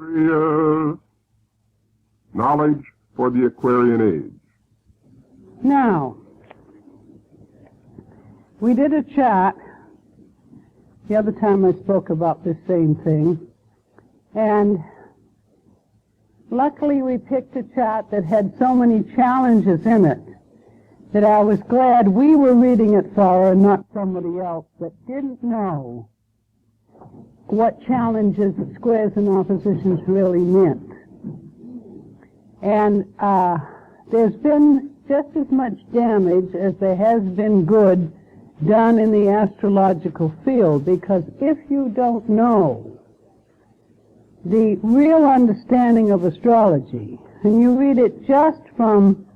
Aquarius. Knowledge for the Aquarian age. Now, we did a chart the other time I spoke about this same thing, and luckily we picked a chart that had so many challenges in it that I was glad we were reading it for her and not somebody else that didn't know what challenges, squares, and oppositions really meant. And there's been just as much damage as there has been good done in the astrological field, because if you don't know the real understanding of astrology, and you read it just from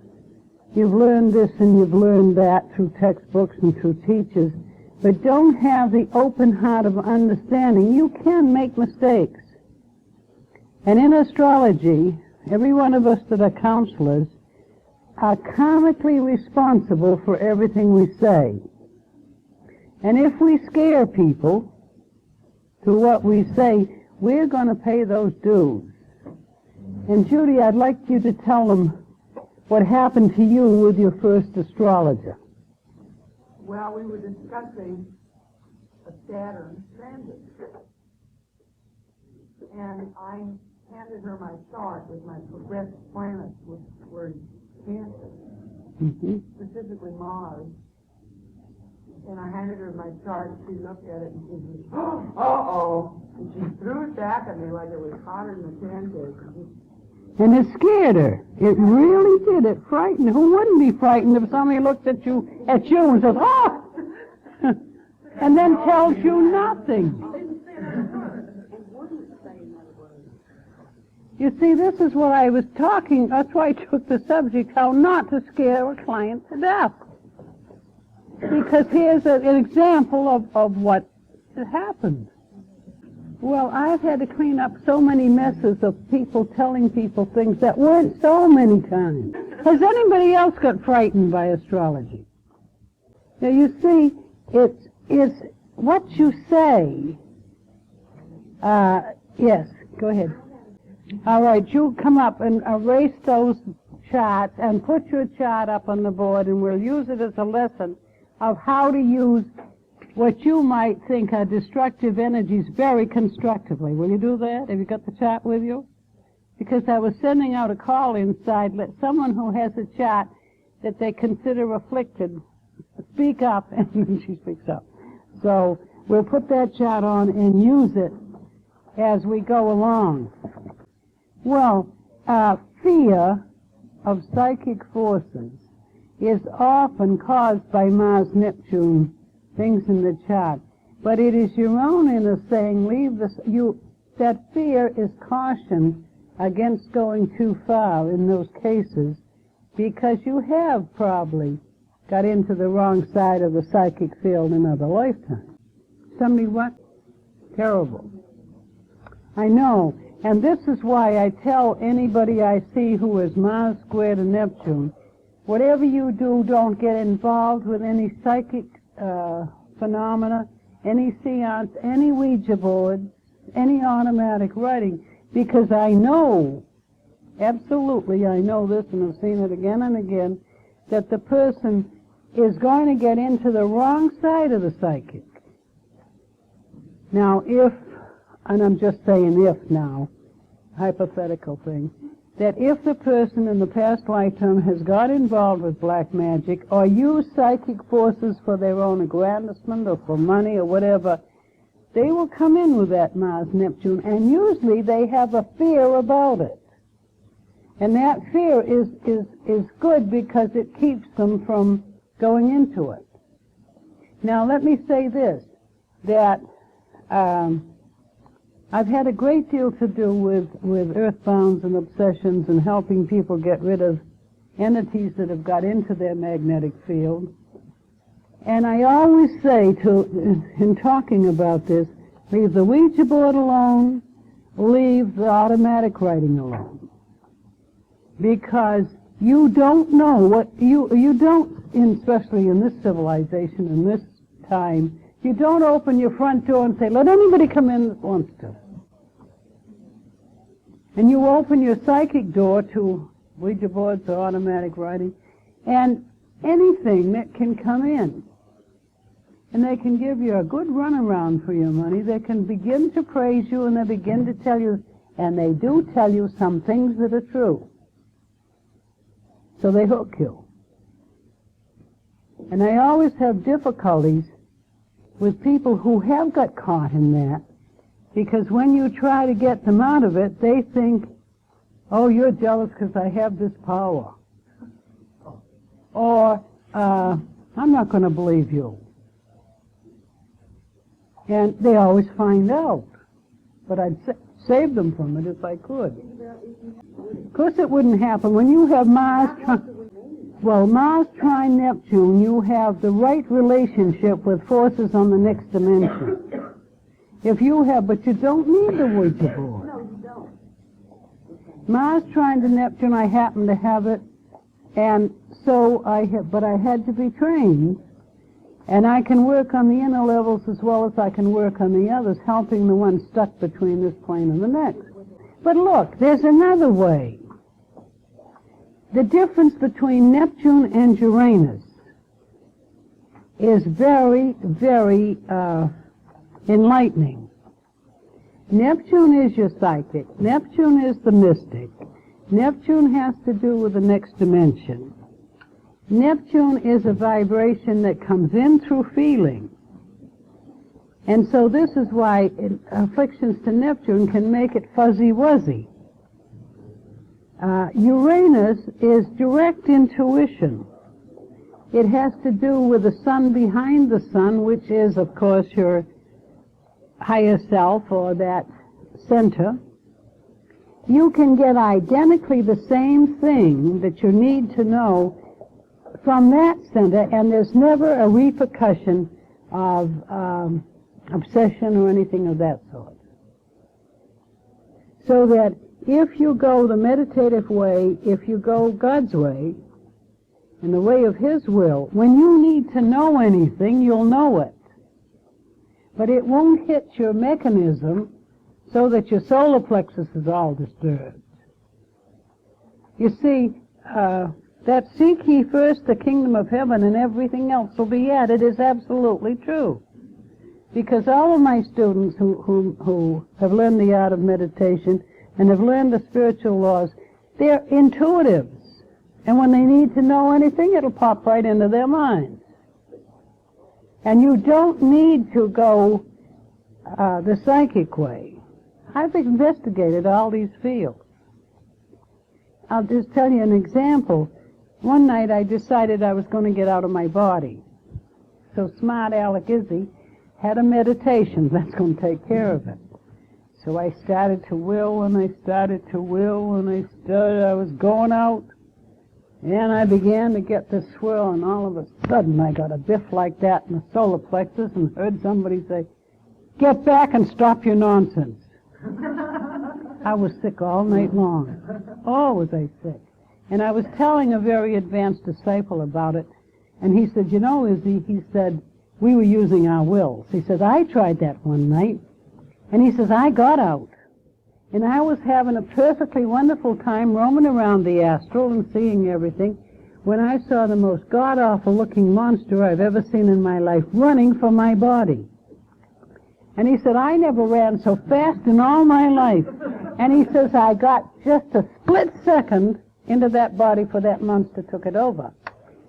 you've learned this and you've learned that through textbooks and through teachers, but don't have the open heart of understanding, you can make mistakes. And in astrology, every one of us that are counselors are karmically responsible for everything we say. And if we scare people through what we say, we're going to pay those dues. And Judy, I'd like you to tell them what happened to you with your first astrologer. Well, we were discussing a Saturn transit. And I handed her my chart with my progressed planets, which were in Cancer, specifically Mars. And I handed her my chart, she looked at it and she said, uh-oh. And she threw it back at me like it was hotter than a pancake. And it scared her. It really did. It frightened her. Who wouldn't be frightened if somebody looked at you and says, oh! And then tells you nothing. You see, this is what I was talking, that's why I took the subject, how not to scare a client to death. Because here's an example of what happened. Well, I've had to clean up so many messes of people telling people things that weren't so many times. Has anybody else got frightened by astrology? Now, you see, it's what you say. Yes, go ahead. All right, you come up and erase those charts and put your chart up on the board, and we'll use it as a lesson of how to use what you might think are destructive energies very constructively. Will you do that? Have you got the chart with you? Because I was sending out a call inside, let someone who has a chart that they consider afflicted speak up, and then she speaks up. So we'll put that chart on and use it as we go along. Well, fear of psychic forces is often caused by Mars-Neptune things in the chart. But it is your own inner saying, leave this, that fear is caution against going too far in those cases, because you have probably got into the wrong side of the psychic field in other lifetimes. Somebody what? Terrible. I know. And this is why I tell anybody I see who is Mars squared to Neptune, whatever you do, don't get involved with any psychic phenomena, any seance, any Ouija boards, any automatic writing, because I know, absolutely I know this, and I've seen it again and again, that the person is going to get into the wrong side of the psychic. Now, if, and I'm just saying if now, hypothetical thing, that if the person in the past lifetime has got involved with black magic or used psychic forces for their own aggrandizement or for money or whatever, they will come in with that Mars-Neptune, and usually they have a fear about it. And that fear is good because it keeps them from going into it. Now, let me say this, that I've had a great deal to do with earthbounds and obsessions and helping people get rid of entities that have got into their magnetic field. And I always say, in talking about this, leave the Ouija board alone, leave the automatic writing alone. Because you don't know what, you don't, especially in this civilization, in this time, you don't open your front door and say, let anybody come in that wants to. And you open your psychic door to Ouija boards or automatic writing, and anything that can come in. And they can give you a good runaround for your money. They can begin to praise you, and they begin to tell you, and they do tell you some things that are true. So they hook you. And I always have difficulties with people who have got caught in that, because when you try to get them out of it, they think, oh, you're jealous because I have this power. Or, I'm not going to believe you. And they always find out. But I'd save them from it if I could. Of course it wouldn't happen. When you have Mars trine Neptune, you have the right relationship with forces on the next dimension. If you have, but you don't need the Ouija board. No, you don't. Mars trine to Neptune, I happen to have it, and so but I had to be trained, and I can work on the inner levels as well as I can work on the others, helping the one stuck between this plane and the next. But look, there's another way. The difference between Neptune and Uranus is very, very enlightening. Neptune is your psychic. Neptune is the mystic. Neptune has to do with the next dimension. Neptune is a vibration that comes in through feeling. And so this is why afflictions to Neptune can make it fuzzy-wuzzy. Uranus is direct intuition. It has to do with the sun behind the sun, which is, of course, your higher self, or that center. You can get identically the same thing that you need to know from that center, and there's never a repercussion of obsession or anything of that sort. So that if you go the meditative way, if you go God's way, in the way of His will, when you need to know anything, you'll know it. But it won't hit your mechanism so that your solar plexus is all disturbed. You see, that seek ye first the kingdom of heaven and everything else will be added is absolutely true. Because all of my students who have learned the art of meditation and have learned the spiritual laws, they're intuitives. And when they need to know anything, it'll pop right into their minds. And you don't need to go the psychic way. I've investigated all these fields. I'll just tell you an example. One night I decided I was going to get out of my body. So smart Alec Izzy had a meditation that's going to take care of it. So I started to will, and I started to will, and I was going out, and I began to get this swirl, and all of a sudden I got a biff like that in the solar plexus and heard somebody say, "Get back and stop your nonsense." I was sick all night long. Oh, was I sick. And I was telling a very advanced disciple about it, and he said, "You know, Izzy," he said, "we were using our wills." He says, "I tried that one night." And he says, "I got out. And I was having a perfectly wonderful time roaming around the astral and seeing everything when I saw the most god-awful looking monster I've ever seen in my life running for my body." And he said, "I never ran so fast in all my life." And he says, "I got just a split second into that body before that monster took it over."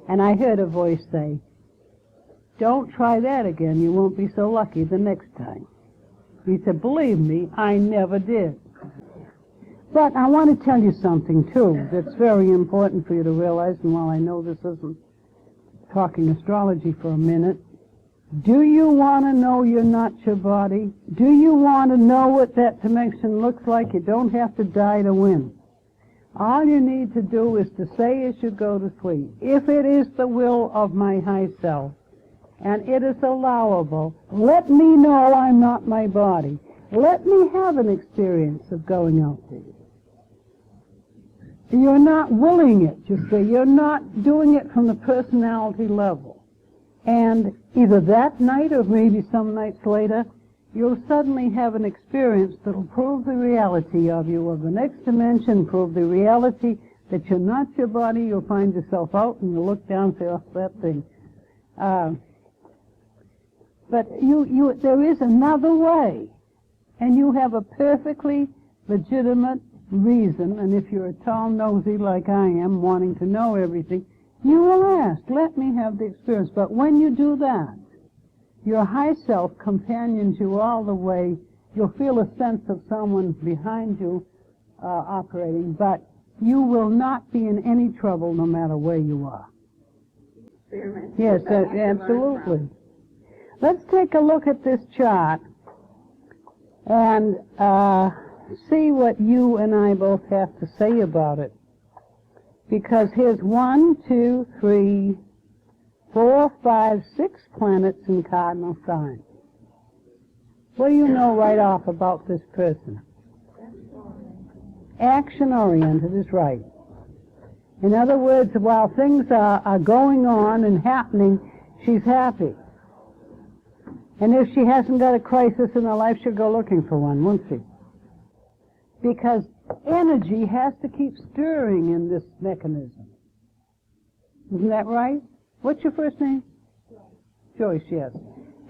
And I heard a voice say, "Don't try that again. You won't be so lucky the next time." He said, "Believe me, I never did." But I want to tell you something, too, that's very important for you to realize, and while I know this isn't talking astrology for a minute, do you want to know you're not your body? Do you want to know what that dimension looks like? You don't have to die to win. All you need to do is to say as you go to sleep, "If it is the will of my high self, and it is allowable, let me know I'm not my body. Let me have an experience of going out there." You're not willing it, you see. You're not doing it from the personality level. And either that night or maybe some nights later, you'll suddenly have an experience that'll prove the reality of you, of the next dimension, prove the reality that you're not your body. You'll find yourself out and you'll look down and say, oh, that thing. But there is another way, and you have a perfectly legitimate reason, and if you're a tall nosy like I am, wanting to know everything, you will ask, let me have the experience. But when you do that, your high self companions you all the way. You'll feel a sense of someone behind you operating, but you will not be in any trouble no matter where you are. Yes, absolutely. Let's take a look at this chart and see what you and I both have to say about it. Because here's 1, 2, 3, 4, 5, 6 planets in cardinal signs. What do you know right off about this person? Action-oriented is right. In other words, while things are going on and happening, she's happy. And if she hasn't got a crisis in her life, she'll go looking for one, won't she? Because energy has to keep stirring in this mechanism. Isn't that right? What's your first name? Joyce, yes.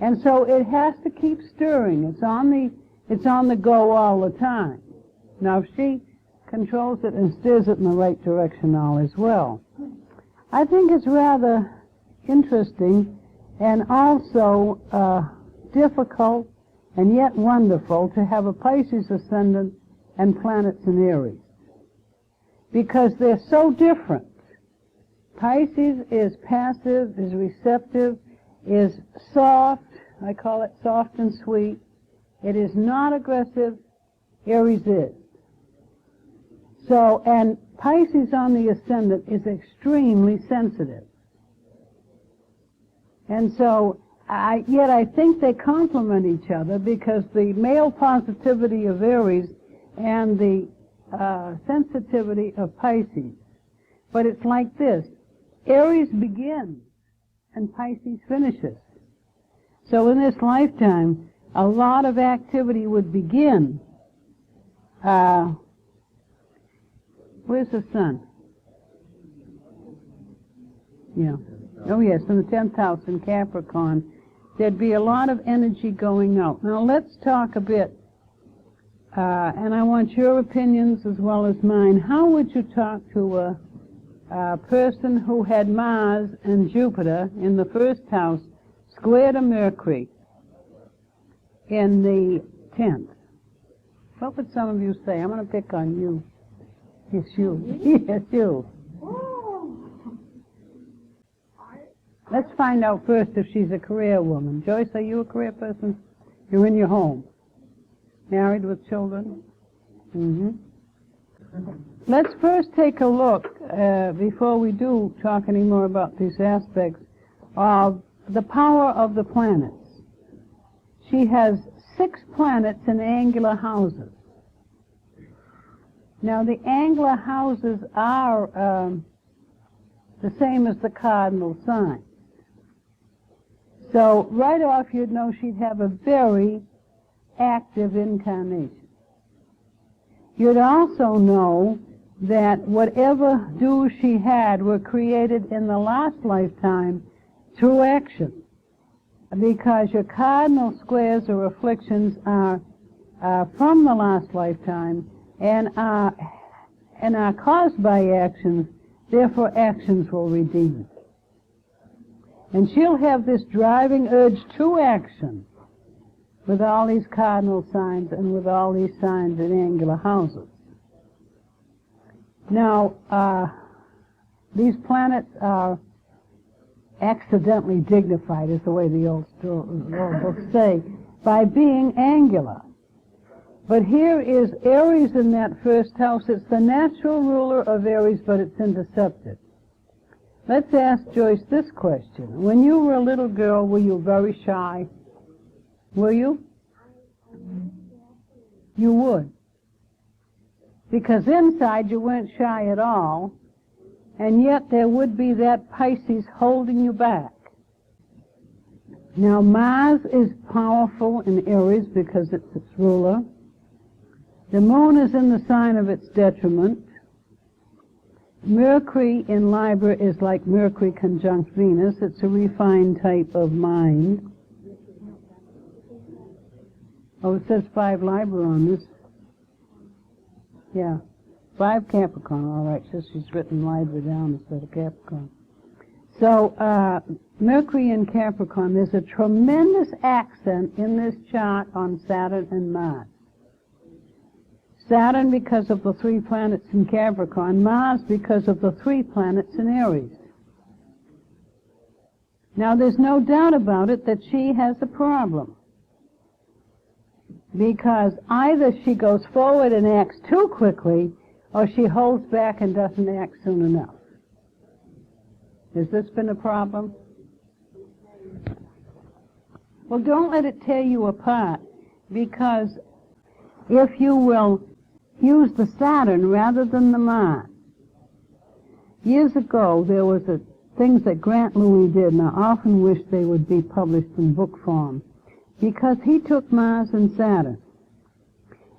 And so it has to keep stirring. It's on the go all the time. Now, if she controls it and steers it in the right direction, all is well. I think it's rather interesting and also difficult and yet wonderful to have a Pisces ascendant and planets in Aries, because they're so different. Pisces is passive, is receptive, is soft. I call it soft and sweet. It is not aggressive. Aries is. So, and Pisces on the ascendant is extremely sensitive. And so, yet I think they complement each other, because the male positivity of Aries and the sensitivity of Pisces. But it's like this. Aries begins and Pisces finishes. So in this lifetime, a lot of activity would begin. Where's the sun? Yeah. Oh yes, in the 10th house in Capricorn. There'd be a lot of energy going out. Now let's talk a bit, and I want your opinions as well as mine. How would you talk to a person who had Mars and Jupiter in the 1st house square to Mercury in the 10th? What would some of you say? I'm going to pick on you. It's you. Yes, you. Let's find out first if she's a career woman. Joyce, are you a career person? You're in your home. Married with children? Mm-hmm. Let's first take a look, before we do talk any more about these aspects, of the power of the planets. She has 6 planets in angular houses. Now, the angular houses are the same as the cardinal signs. So, right off, you'd know she'd have a very active incarnation. You'd also know that whatever dues she had were created in the last lifetime through action, because your cardinal squares or afflictions are from the last lifetime and are caused by actions. Therefore, actions will redeem it. And she'll have this driving urge to action with all these cardinal signs and with all these signs in angular houses. Now, these planets are accidentally dignified, is the way the old books say, by being angular. But here is Aries in that 1st house. It's the natural ruler of Aries, but it's intercepted. Let's ask Joyce this question. When you were a little girl, were you very shy? Were you? You would. Because inside you weren't shy at all, and yet there would be that Pisces holding you back. Now, Mars is powerful in Aries because it's its ruler. The moon is in the sign of its detriment. Mercury in Libra is like Mercury conjunct Venus. It's a refined type of mind. Oh, it says 5 Libra on this. Yeah, 5 Capricorn. All right, so she's written Libra down instead of Capricorn. So, Mercury in Capricorn, there's a tremendous accent in this chart on Saturn and Mars. Saturn because of the 3 planets in Capricorn, Mars because of the 3 planets in Aries. Now, there's no doubt about it that she has a problem. Because either she goes forward and acts too quickly, or she holds back and doesn't act soon enough. Has this been a problem? Well, don't let it tear you apart, because if you will use the Saturn rather than the Mars. Years ago, there was things that Grant Louis did, and I often wish they would be published in book form, because he took Mars and Saturn.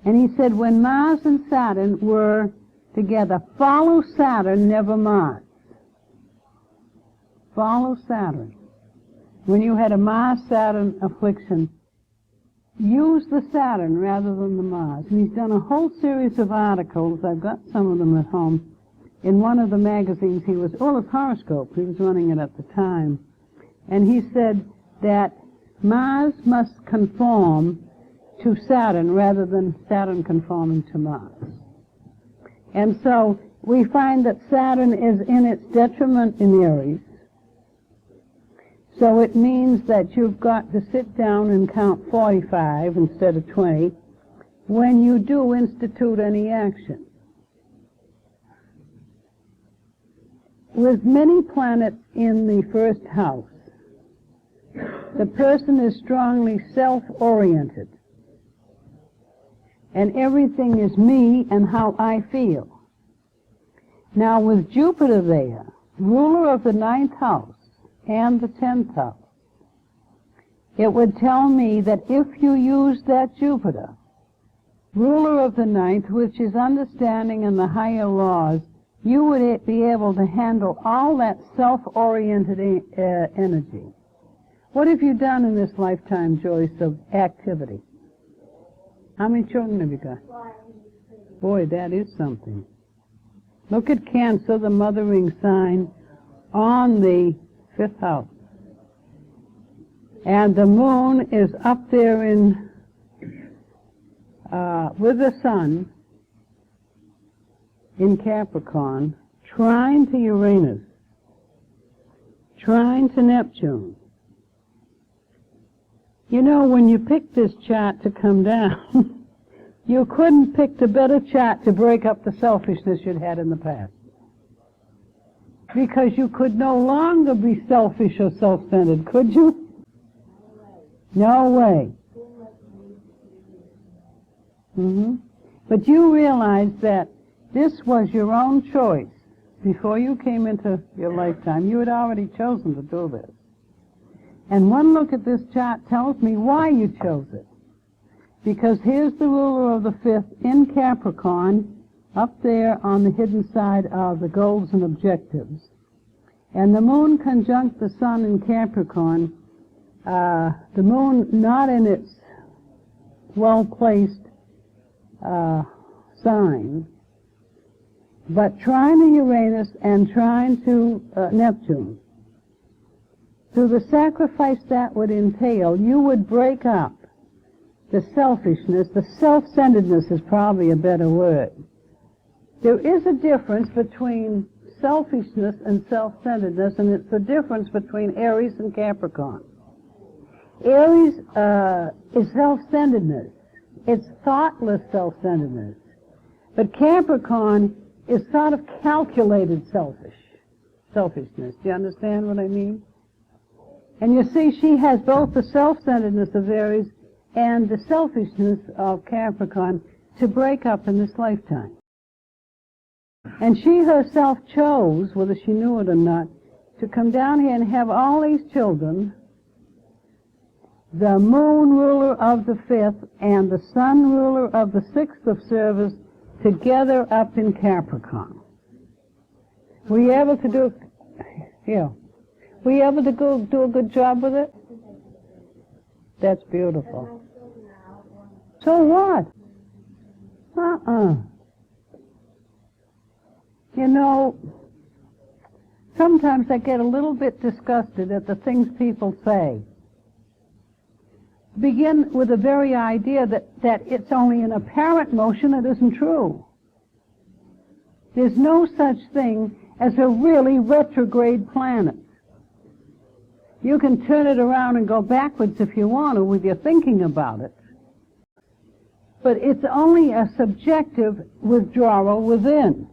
And he said, when Mars and Saturn were together, follow Saturn, never Mars. Follow Saturn. When you had a Mars-Saturn affliction, use the Saturn rather than the Mars. And he's done a whole series of articles, I've got some of them at home, in one of the magazines he was, it's Horoscope, he was running it at the time. And he said that Mars must conform to Saturn rather than Saturn conforming to Mars. And so we find that Saturn is in its detriment in Aries. So it means that you've got to sit down and count 45 instead of 20 when you do institute any action. With many planets in the first house, the person is strongly self-oriented. And everything is me and how I feel. Now with Jupiter there, ruler of the 9th house and the 10th house, it would tell me that if you use that Jupiter, ruler of the 9th, which is understanding and the higher laws, you would be able to handle all that self-oriented energy. What have you done in this lifetime, Joyce, of activity? How many children have you got? Boy, that is something. Look at Cancer, the mothering sign, on the 5th house. And the moon is up there in with the sun in Capricorn, trine to Uranus, trine to Neptune. You know, when you picked this chart to come down, you couldn't pick a better chart to break up the selfishness you'd had in the past. Because you could no longer be selfish or self-centered, could you? No way. But you realize that this was your own choice. Before you came into your lifetime, you had already chosen to do this. And one look at this chart tells me why you chose it. Because here's the ruler of the 5th in Capricorn, up there on the hidden side of the goals and objectives. And the moon conjunct the sun in Capricorn, the moon not in its well-placed sign, but trine to Uranus and trine to Neptune. Through the sacrifice that would entail, you would break up the selfishness, the self-centeredness is probably a better word. There is a difference between selfishness and self-centeredness, and it's the difference between Aries and Capricorn. Aries is self-centeredness. It's thoughtless self-centeredness. But Capricorn is sort of calculated selfishness. Do you understand what I mean? And you see, she has both the self-centeredness of Aries and the selfishness of Capricorn to break up in this lifetime. And she herself chose, whether she knew it or not, to come down here and have all these children the moon ruler of the 5th and the sun ruler of the 6th of service together up in Capricorn. Were you able to do, were you able to do a good job with it? That's beautiful. So what? You know, sometimes I get a little bit disgusted at the things people say. Begin with the very idea that it's only an apparent motion that isn't true. There's no such thing as a really retrograde planet. You can turn it around and go backwards if you want to with your thinking about it. But it's only a subjective withdrawal within.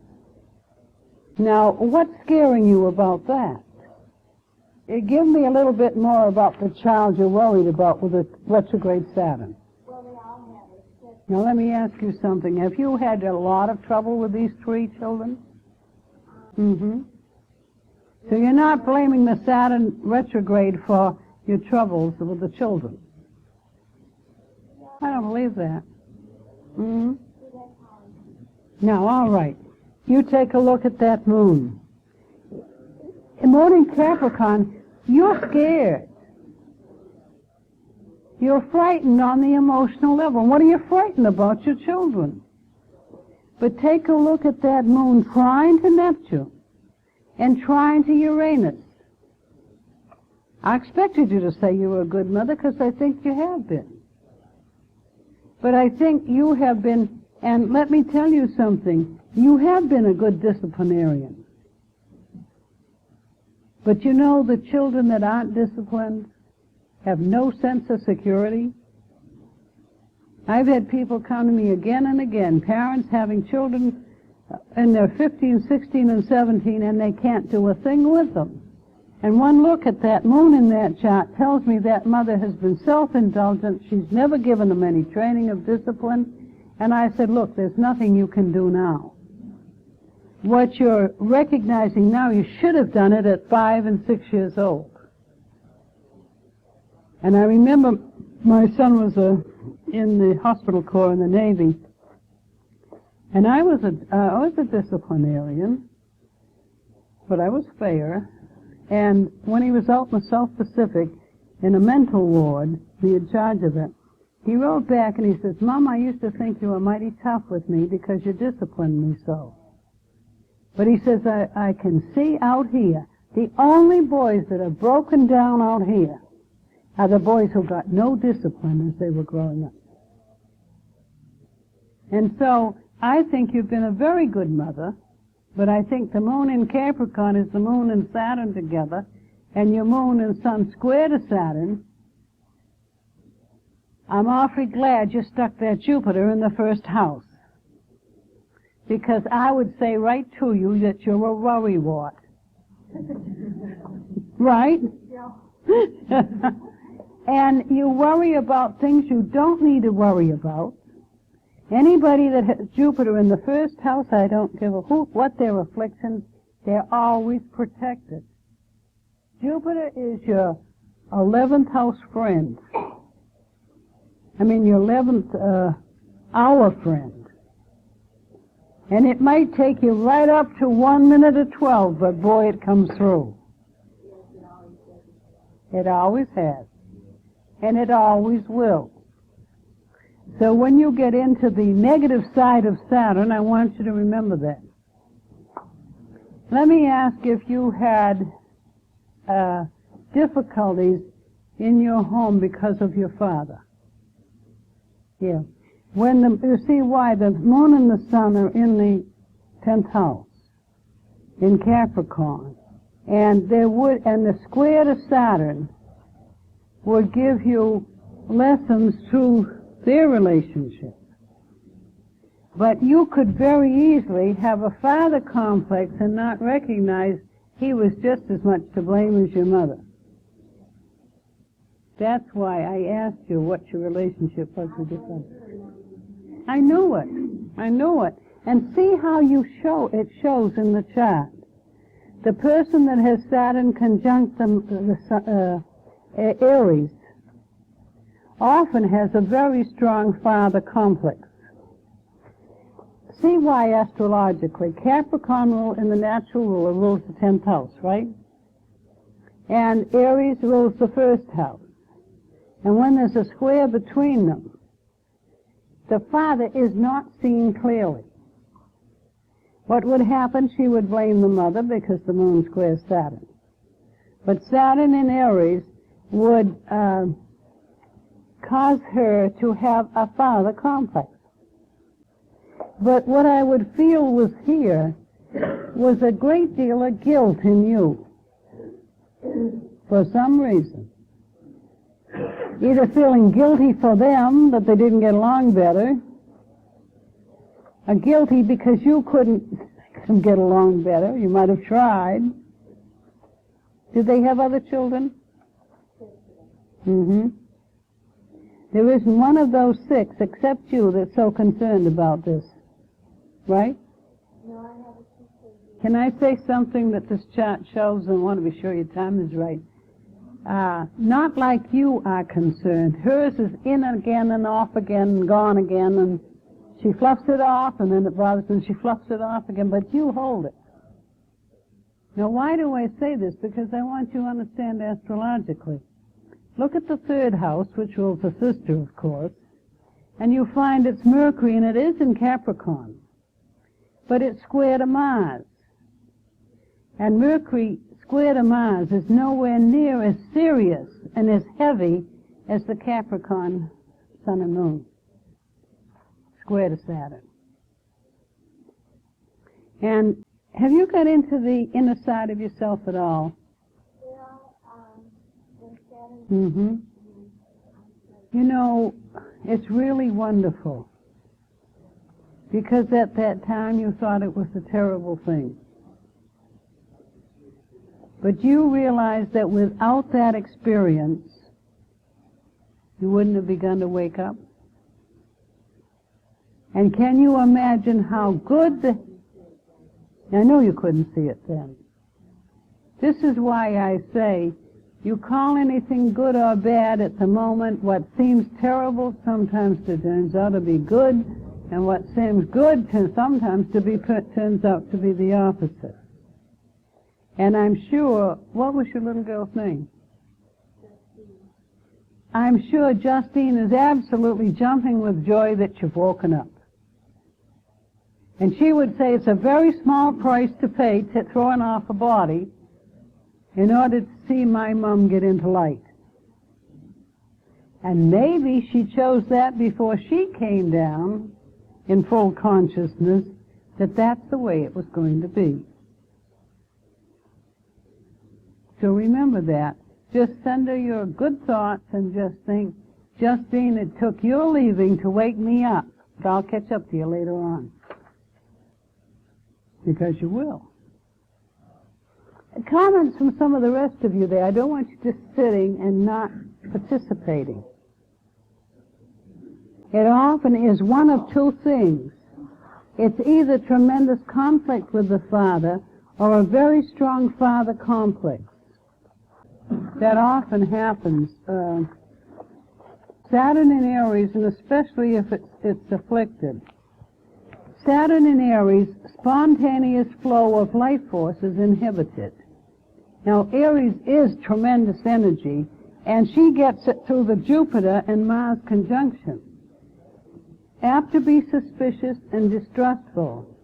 Now, what's scaring you about that? Give me a little bit more about the child you're worried about with the retrograde Saturn. Well, they all have it. Now, let me ask you something. Have you had a lot of trouble with these 3 children? Mm-hmm. So you're not blaming the Saturn retrograde for your troubles with the children? I don't believe that. Mm-hmm. Now, all right. You take a look at that moon. In moon in Capricorn, you're scared. You're frightened on the emotional level. What are you frightened about? Your children. But take a look at that moon trine to Neptune and trine to Uranus. I expected you to say you were a good mother because I think you have been. But I think you have been, and let me tell you something, you have been a good disciplinarian. But you know, the children that aren't disciplined have no sense of security. I've had people come to me again and again, parents having children in their 15, 16, and 17, and they can't do a thing with them. And one look at that moon in that chart tells me that mother has been self-indulgent. She's never given them any training of discipline. And I said, look, there's nothing you can do now. What you're recognizing now, you should have done it at 5 and 6 years old. And I remember my son was in the hospital corps in the Navy, and I was a disciplinarian, but I was fair. And when he was out in the South Pacific in a mental ward, be in charge of it, he wrote back and he says, Mom, I used to think you were mighty tough with me because you disciplined me so. But he says, I can see out here, the only boys that are broken down out here are the boys who got no discipline as they were growing up. And so I think you've been a very good mother, but I think the moon in Capricorn is the moon and Saturn together, and your moon and sun square to Saturn. I'm awfully glad you stuck that Jupiter in the 1st house, because I would say right to you that you're a worrywart. Right? Yeah. And you worry about things you don't need to worry about. Anybody that has Jupiter in the 1st house, I don't give a hoot what their afflictions, they're always protected. Jupiter is your 11th house friend. I mean, your 11th hour friend. And it might take you right up to 1 minute of 12, but boy, it comes through. It always has. And it always will. So when you get into the negative side of Saturn, I want you to remember that. Let me ask if you had difficulties in your home because of your father. Yeah. You see why the moon and the sun are in the 10th house, in Capricorn, and the square to Saturn would give you lessons through their relationship. But you could very easily have a father complex and not recognize he was just as much to blame as your mother. That's why I asked you what your relationship was with your father. I know it. I know it. And see how it shows in the chart. The person that has Saturn conjunct the Aries often has a very strong father complex. See why astrologically. Capricorn in the natural ruler rules the 10th house, right? And Aries rules the 1st house. And when there's a square between them, the father is not seen clearly. What would happen? She would blame the mother because the moon squares Saturn. But Saturn in Aries would cause her to have a father complex. But what I would feel was here was a great deal of guilt in you for some reason. Either feeling guilty for them that they didn't get along better, or guilty because you couldn't make them get along better. You might have tried. Did they have other children? Mm-hmm. There isn't one of those 6 except you that's so concerned about this. Right? No, I have a sister. Can I say something that this chart shows? I want to be sure your time is right. Not like you are concerned. Hers is in again and off again and gone again, and she fluffs it off, and then it bothers her, and she fluffs it off again, but you hold it. Now, why do I say this? Because I want you to understand astrologically. Look at the 3rd house, which rules the sister, of course, and you find it's Mercury, and it is in Capricorn. But it's square to Mars. And Mercury square to Mars is nowhere near as serious and as heavy as the Capricorn Sun and Moon. Square to Saturn. And have you got into the inner side of yourself at all? When Saturn. Mm-hmm. You know, it's really wonderful. Because at that time you thought it was a terrible thing. But you realized that without that experience, you wouldn't have begun to wake up. And can you imagine how good I know you couldn't see it then. This is why I say, you call anything good or bad at the moment, what seems terrible sometimes turns out to be good, and what seems good sometimes turns out to be the opposite. And I'm sure, what was your little girl's name? I'm sure Justine is absolutely jumping with joy that you've woken up. And she would say it's a very small price to pay to throwing off a body in order to see my mom get into light. And maybe she chose that before she came down in full consciousness that that's the way it was going to be. So remember that. Just send her your good thoughts and just think, Justine, it took your leaving to wake me up, but I'll catch up to you later on. Because you will. Comments from some of the rest of you there. I don't want you just sitting and not participating. It often is one of two things. It's either tremendous conflict with the father or a very strong father complex. That often happens. Saturn in Aries, and especially if it's afflicted. Saturn in Aries, spontaneous flow of life force is inhibited. Now, Aries is tremendous energy, and she gets it through the Jupiter and Mars conjunction. Apt to be suspicious and distrustful.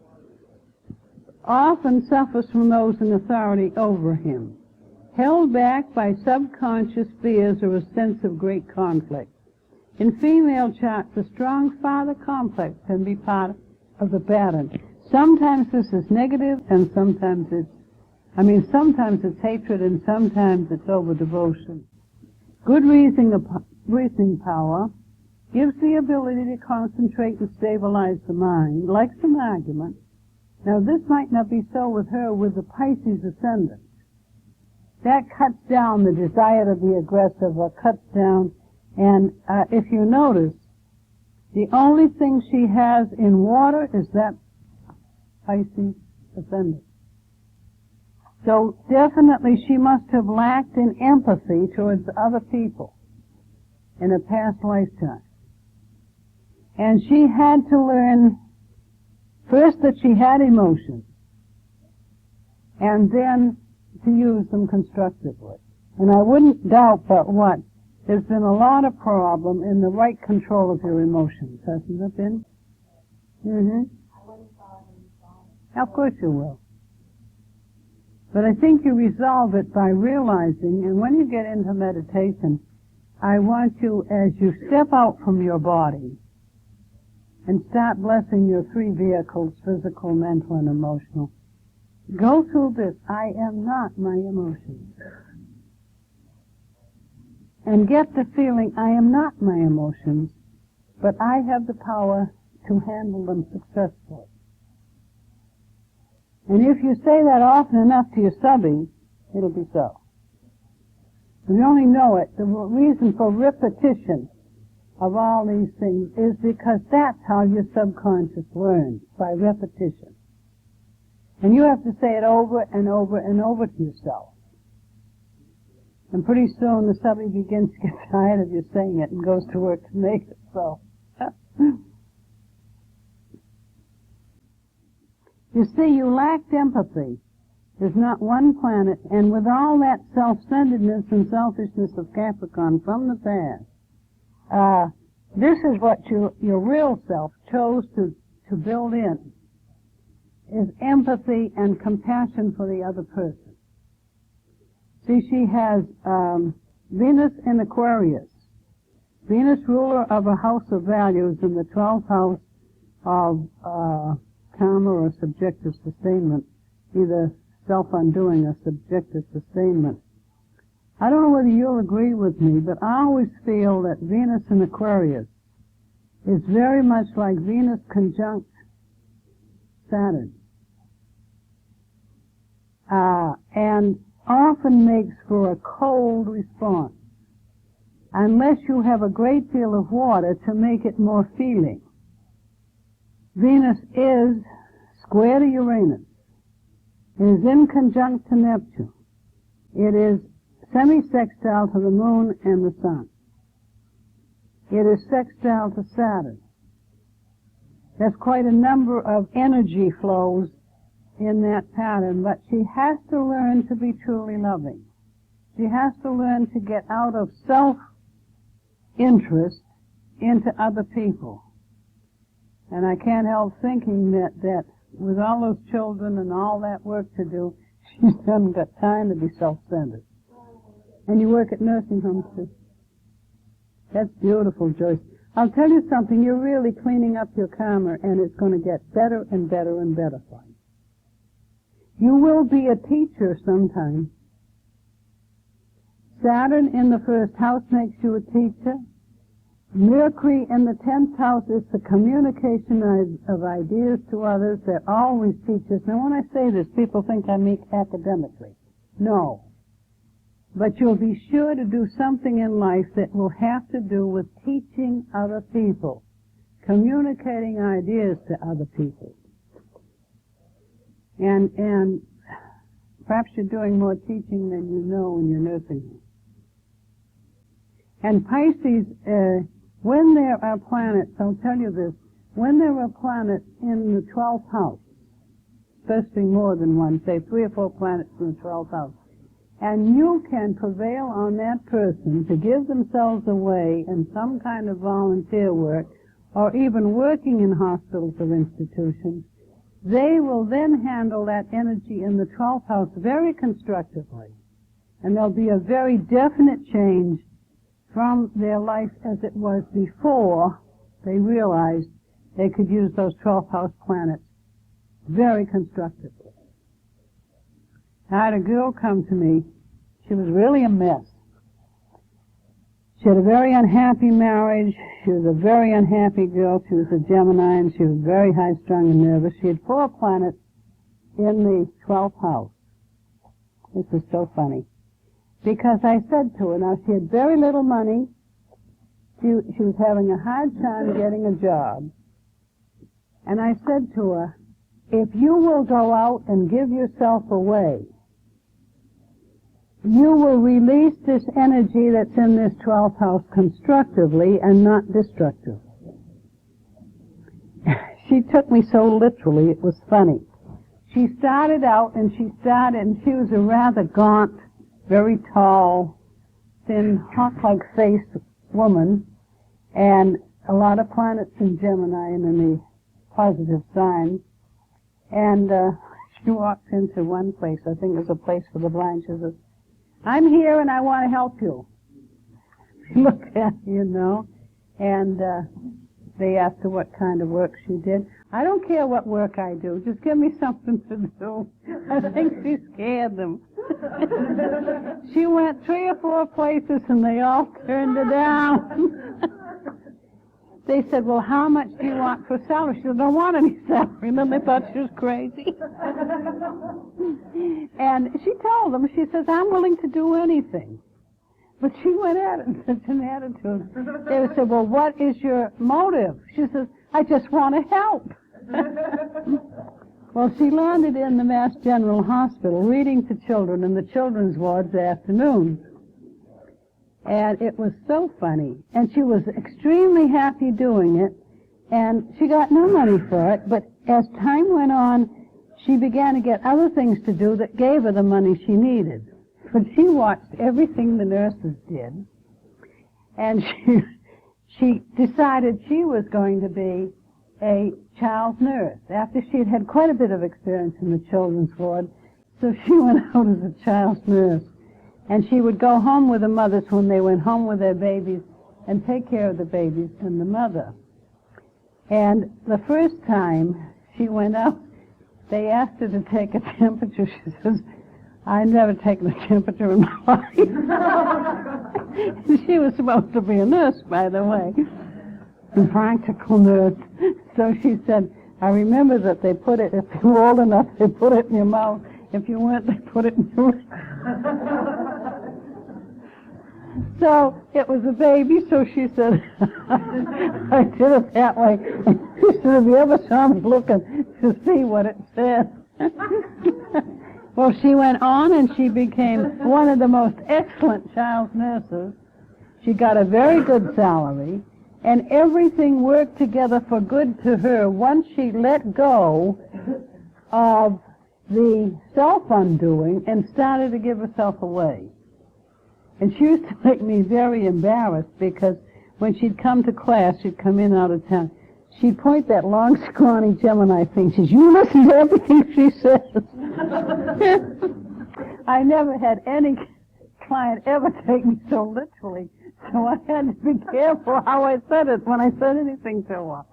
Often suffers from those in authority over him. Held back by subconscious fears or a sense of great conflict. In female charts, a strong father complex can be part of the pattern. Sometimes this is negative, and sometimes it's hatred, and sometimes it's over-devotion. Good reasoning power gives the ability to concentrate and stabilize the mind, like some argument. Now, this might not be so with her with the Pisces ascendant. That cuts down the desire to be aggressive, or cuts down, and if you notice, the only thing she has in water is that Pisces ascendant. So definitely she must have lacked in empathy towards other people. in a past lifetime. And she had to learn first that she had emotions, and then to use them constructively. And I wouldn't doubt but what, there's been a lot of problem in the right control of your emotions, hasn't there been? Of course you will. But I think you resolve it by realizing, and when you get into meditation, I want you, as you step out from your body and start blessing your three vehicles, physical, mental, and emotional, go through this, I am not my emotions. And get the feeling, I am not my emotions, but I have the power to handle them successfully. And if you say that often enough to your subby, it'll be so. If you only know it, the reason for repetition of all these things is because that's how your subconscious learns, by repetition. And you have to say it over and over and over to yourself. And pretty soon the subby begins to get tired of you saying it and goes to work to make it so. You see, you lacked empathy. There's not one planet, and with all that self-centeredness and selfishness of Capricorn from the past, this is what your real self chose to build in, is empathy and compassion for the other person. See, she has Venus in Aquarius. Venus, ruler of a house of values, in the 12th house of karma or subjective sustainment, either self-undoing or subjective sustainment. I don't know whether you'll agree with me, but I always feel that Venus in Aquarius is very much like Venus conjunct Saturn. And often makes for a cold response, unless you have a great deal of water to make it more feeling. Venus is square to Uranus. It is in conjunct to Neptune. It is semi-sextile to the moon and the sun. It is sextile to Saturn. There's quite a number of energy flows in that pattern, but she has to learn to be truly loving. She has to learn to get out of self-interest into other people. And I can't help thinking that with all those children and all that work to do, she hasn't got time to be self-centered. And you work at nursing homes too. That's beautiful, Joyce. I'll tell you something, you're really cleaning up your karma, and it's going to get better and better and better for you. You will be a teacher sometime. Saturn in the first house makes you a teacher. Mercury in the 10th house is the communication of ideas to others. They're always teachers. Now, when I say this, people think I mean academically. No. But you'll be sure to do something in life that will have to do with teaching other people, communicating ideas to other people. And perhaps you're doing more teaching than you know in your nursing home. And Pisces, when there are planets, I'll tell you this, when there are planets in the 12th house, especially more than one, say 3 or 4 planets in the 12th house, and you can prevail on that person to give themselves away in some kind of volunteer work, or even working in hospitals or institutions, they will then handle that energy in the 12th house very constructively. And there'll be a very definite change from their life as it was before they realized they could use those 12th house planets very constructively. I had a girl come to me. She was really a mess. She had a very unhappy marriage. She was a very unhappy girl. She was a Gemini, and she was very high-strung and nervous. She had 4 planets in the 12th house. This is so funny. Because I said to her, now she had very little money. She was having a hard time getting a job. And I said to her, if you will go out and give yourself away, you will release this energy that's in this 12th house constructively and not destructively. She took me so literally, it was funny. She started out, and she was a rather gaunt, very tall, thin, hawk-like faced woman, and a lot of planets in Gemini and in the positive signs. And she walked into one place, I think it was a place for the blind. She says, "I'm here and I want to help you." She looked at me, and they asked her what kind of work she did. "I don't care what work I do, just give me something to do." I think she scared them. She went 3 or 4 places and they all turned her down. They said, "Well, how much do you want for salary?" She said, "I don't want any salary." And then they thought she was crazy. And she told them, she says, "I'm willing to do anything." But she went at it in such an attitude. They said, "Well, what is your motive?" She says, "I just want to help." Well, she landed in the Mass General Hospital reading to children in the children's wards afternoons. And it was so funny. And she was extremely happy doing it. And she got no money for it. But as time went on, she began to get other things to do that gave her the money she needed. But she watched everything the nurses did. And she decided she was going to be a child nurse after she had had quite a bit of experience in the children's ward. So she went out as a child nurse. And she would go home with the mothers when they went home with their babies and take care of the babies and the mother. And the first time she went out, they asked her to take a temperature. She says, "I've never taken a temperature in my life." She was supposed to be a nurse, by the way, a practical nurse. So she said, "I remember that they put it, if you were old enough, they put it in your mouth. If you weren't, they put it in your mouth." So it was a baby, so she said, "I did it that way." She said, "If you ever saw me looking to see what it said." Well, she went on and she became one of the most excellent child nurses. She got a very good salary, and everything worked together for good to her once she let go of the self-undoing and started to give herself away. And she used to make me very embarrassed because when she'd come to class, she'd come in out of town, she'd point that long, scrawny Gemini thing. She says, "You listen to everything she says." I never had any client ever take me so literally, so I had to be careful how I said it when I said anything to her.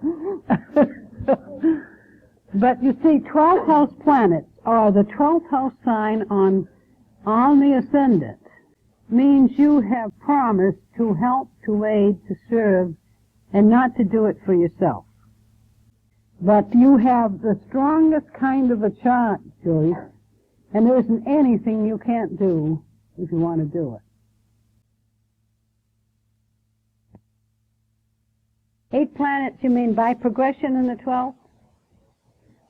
But you see, 12th house planets, or the 12th house sign on the ascendant, means you have promised to help, to aid, to serve, and not to do it for yourself. But you have the strongest kind of a chart, Joyce, and there isn't anything you can't do if you want to do it. 8 planets, you mean by progression in the 12th?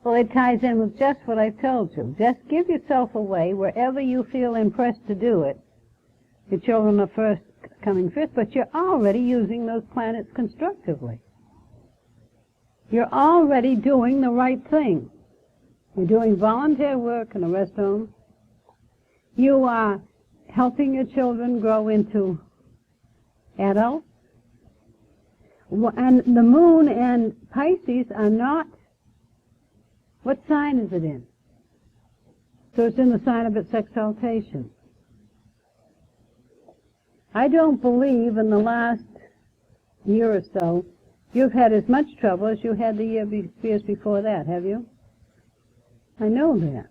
Well, it ties in with just what I've told you. Just give yourself away wherever you feel impressed to do it. Your children are coming first, but you're already using those planets constructively. You're already doing the right thing. You're doing volunteer work in a rest home. You are helping your children grow into adults. And the moon and Pisces are not... What sign is it in? So it's in the sign of its exaltation. I don't believe in the last year or so you've had as much trouble as you had the years before that, have you? I know that.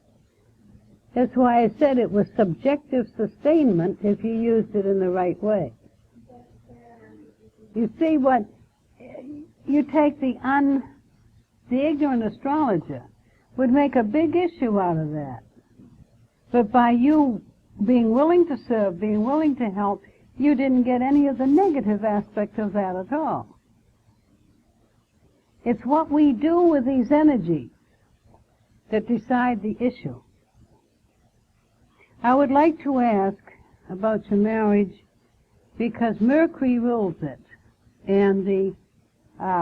That's why I said it was subjective sustainment if you used it in the right way. You see what, you take the ignorant astrologer would make a big issue out of that. But by you being willing to serve, being willing to help, you didn't get any of the negative aspect of that at all. It's what we do with these energies that decide the issue. I would like to ask about your marriage because Mercury rules it. And the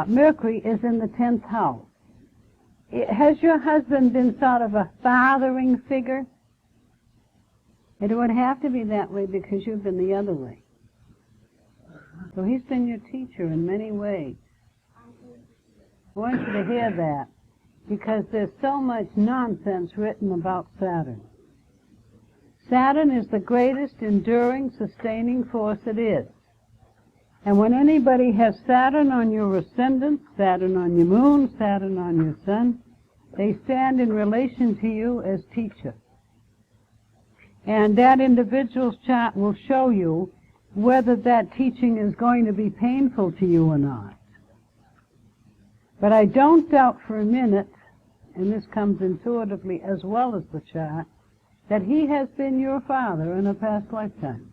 Mercury is in the 10th house. Has your husband been sort of a fathering figure? It would have to be that way because you've been the other way. So he's been your teacher in many ways. I want you to hear that because there's so much nonsense written about Saturn. Saturn is the greatest enduring, sustaining force it is. And when anybody has Saturn on your ascendant, Saturn on your moon, Saturn on your sun, they stand in relation to you as teacher. And that individual's chart will show you whether that teaching is going to be painful to you or not. But I don't doubt for a minute, and this comes intuitively as well as the chart, that he has been your father in a past lifetime.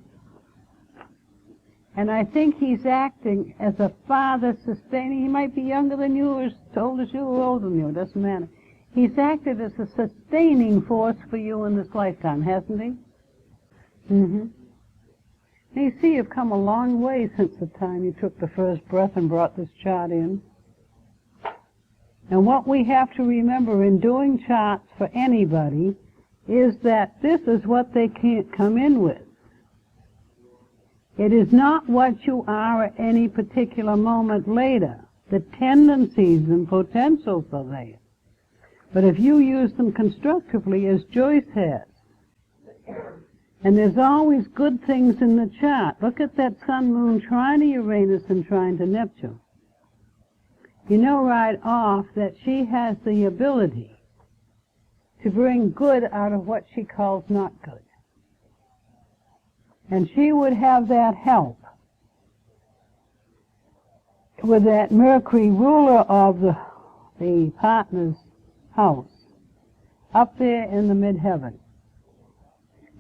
And I think he's acting as a father sustaining. He might be younger than you, or as old as you, or older than you. It doesn't matter. He's acted as a sustaining force for you in this lifetime, hasn't he? Mm-hmm. You see, you've come a long way since the time you took the first breath and brought this chart in. And what we have to remember in doing charts for anybody is that this is what they can't come in with. It is not what you are at any particular moment later. The tendencies and potentials are there. But if you use them constructively, as Joyce has, and there's always good things in the chart. Look at that Sun, Moon, trine to Uranus and trine to Neptune. You know right off that she has the ability to bring good out of what she calls not good. And she would have that help with that Mercury, ruler of the partner's house, up there in the midheaven.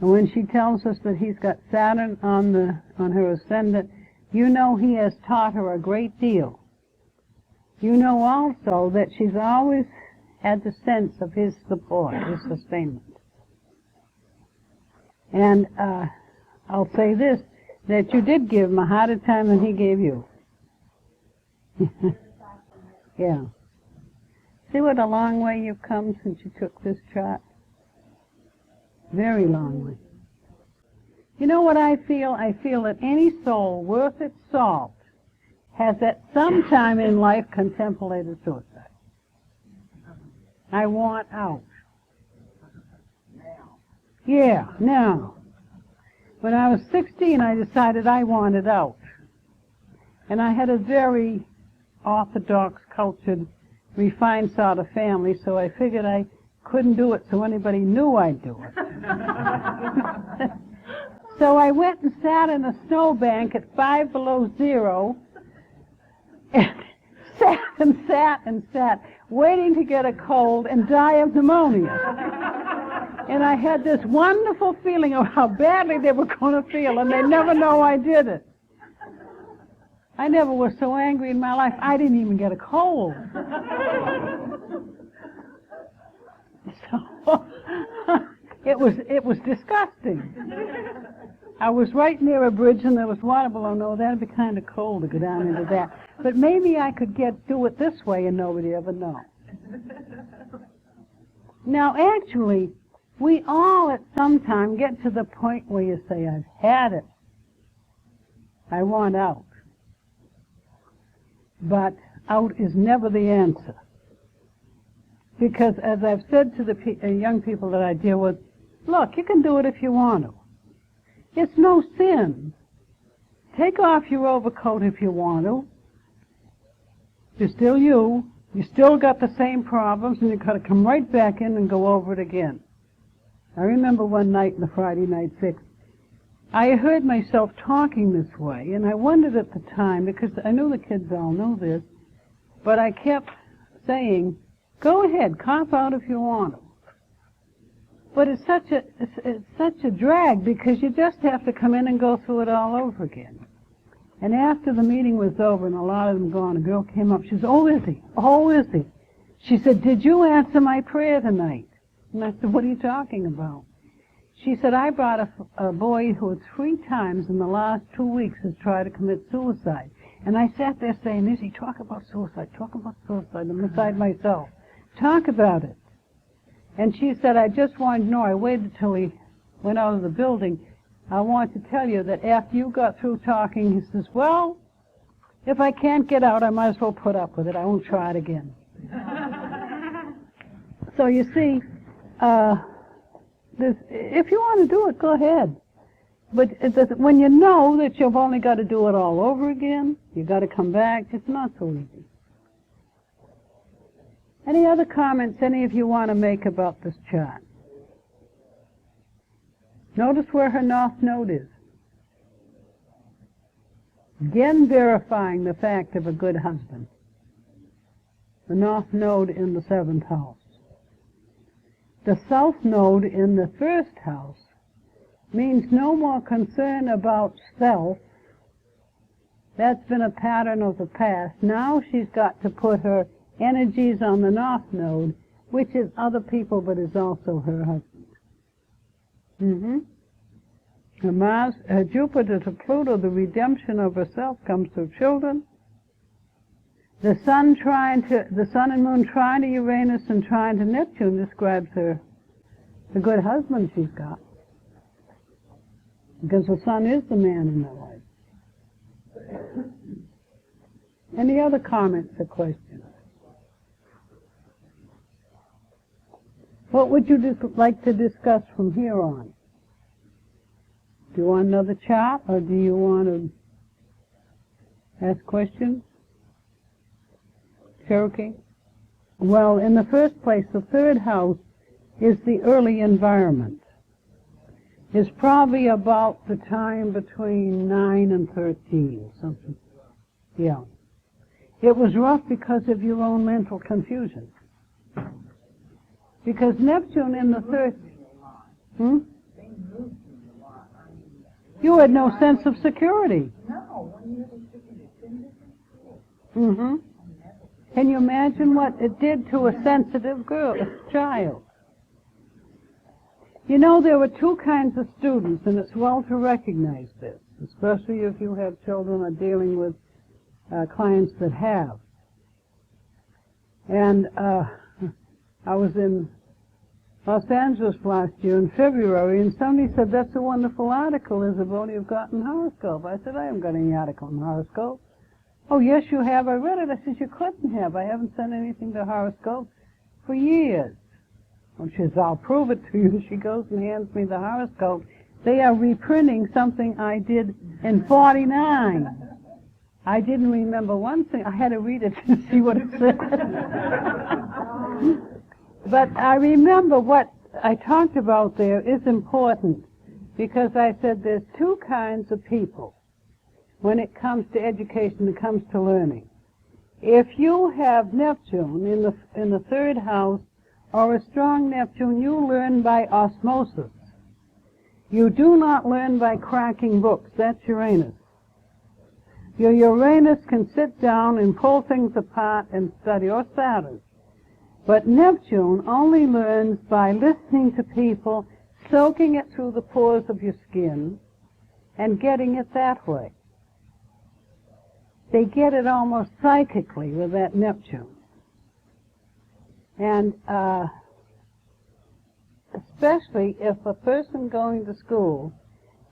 And when she tells us that he's got Saturn on her ascendant, you know he has taught her a great deal. You know also that she's always had the sense of his support, his sustainment. And I'll say this, that you did give him a harder time than he gave you. Yeah. See what a long way you've come since you took this chart? Very long way. You know what I feel? I feel that any soul worth its salt has at some time in life contemplated suicide. I want out. Yeah, now. When I was 16, I decided I wanted out. And I had a very orthodox, cultured, refined sort of family, so I figured I couldn't do it so anybody knew I'd do it. So I went and sat in a snowbank at 5 below zero and sat and sat and sat, waiting to get a cold and die of pneumonia. And I had this wonderful feeling of how badly they were going to feel, and they never know I did it. I never was so angry in my life. I didn't even get a cold. So it was disgusting. I was right near a bridge and there was water below. No, that'd be kind of cold to go down into that. But maybe I could do it this way and nobody ever know. Now, actually, we all at some time get to the point where you say, I've had it. I want out. But out is never the answer. Because as I've said to the young people that I deal with, look, you can do it if you want to. It's no sin. Take off your overcoat if you want to. You're still you. You still got the same problems, and you've got to come right back in and go over it again. I remember one night in the Friday Night Fix, I heard myself talking this way, and I wondered at the time, because I knew the kids all know this, but I kept saying, go ahead, cop out if you want to. But it's such a drag, because you just have to come in and go through it all over again. And after the meeting was over and a lot of them gone, a girl came up. She said, oh, Izzy, oh, Izzy. She said, did you answer my prayer tonight? And I said, what are you talking about? She said, I brought a boy who 3 times in the last 2 weeks has tried to commit suicide. And I sat there saying, Izzy, talk about suicide, I'm beside myself. Talk about it. And she said, I just wanted to know, I waited till he went out of the building. I want to tell you that after you got through talking, he says, well, if I can't get out, I might as well put up with it. I won't try it again. So you see, if you want to do it, go ahead. But when you know that you've only got to do it all over again, you've got to come back, it's not so easy. Any other comments any of you want to make about this chart? Notice where her north node is. Again verifying the fact of a good husband. The north node in the 7th house. The south node in the 1st house means no more concern about self. That's been a pattern of the past. Now she's got to put her energies on the north node, which is other people but is also her husband. Her Mars, her Jupiter to Pluto, the redemption of herself comes through children. The sun and moon trying to Uranus and trying to Neptune describes the good husband she's got. Because the sun is the man in her life. Any other comments or questions? What would you like to discuss from here on? Do you want another chart, or do you want to ask questions? Cherokee? Well, in the first place, the 3rd house is the early environment. It's probably about the time between 9 and 13, something. Yeah. It was rough because of your own mental confusion. Because Neptune in the 3rd... You had no sense of security. Can you imagine what it did to a sensitive child? You know, there were 2 kinds of students, and it's well to recognize this, especially if you have children or dealing with clients that have. And I was in Los Angeles last year in February, and somebody said, that's a wonderful article, Isabel, you've got in Horoscope. I said, I haven't got any article in Horoscope. Oh, yes, you have. I read it. I said, you couldn't have. I haven't sent anything to Horoscope for years. And she says, I'll prove it to you. She goes and hands me the Horoscope. They are reprinting something I did in 49. I didn't remember one thing. I had to read it to see what it said. But I remember what I talked about there is important, because I said there's 2 kinds of people when it comes to education, it comes to learning. If you have Neptune in the 3rd house, or a strong Neptune, you learn by osmosis. You do not learn by cracking books. That's Uranus. Your Uranus can sit down and pull things apart and study, or Saturn. But Neptune only learns by listening to people, soaking it through the pores of your skin, and getting it that way. They get it almost psychically with that Neptune. And especially if a person going to school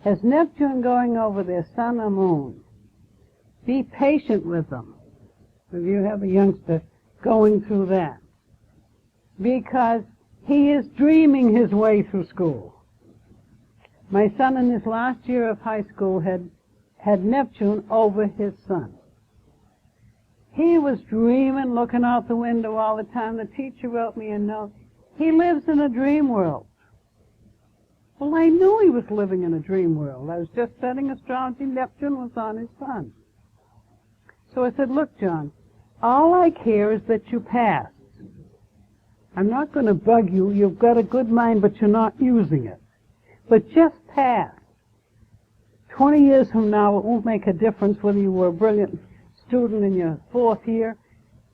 has Neptune going over their sun or moon, be patient with them. If you have a youngster going through that, because he is dreaming his way through school. My son in his last year of high school had Neptune over his sun. He was dreaming, looking out the window all the time. The teacher wrote me a note. He lives in a dream world. Well, I knew he was living in a dream world. I was just studying astrology. Neptune was on his sun. So I said, look, John, all I care is that you pass. I'm not going to bug you. You've got a good mind, but you're not using it. But just pass. 20 years from now, it won't make a difference whether you were a brilliant student in your 4th year,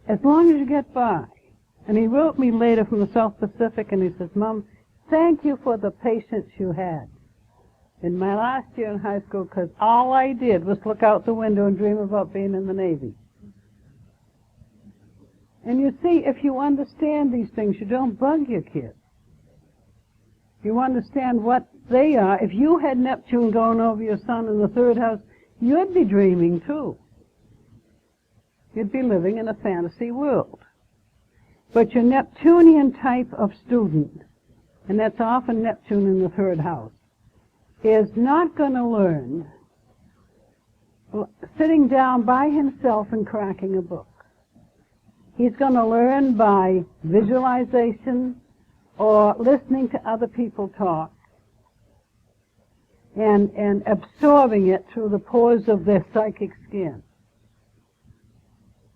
as long as you get by. And he wrote me later from the South Pacific, and he says, Mom, thank you for the patience you had in my last year in high school, because all I did was look out the window and dream about being in the Navy. And you see, if you understand these things, you don't bug your kids. You understand what they are. If you had Neptune going over your son in the third house, you'd be dreaming too. You'd be living in a fantasy world. But your Neptunian type of student, and that's often Neptune in the third house, is not going to learn sitting down by himself and cracking a book. He's going to learn by visualization or listening to other people talk and absorbing it through the pores of their psychic skin.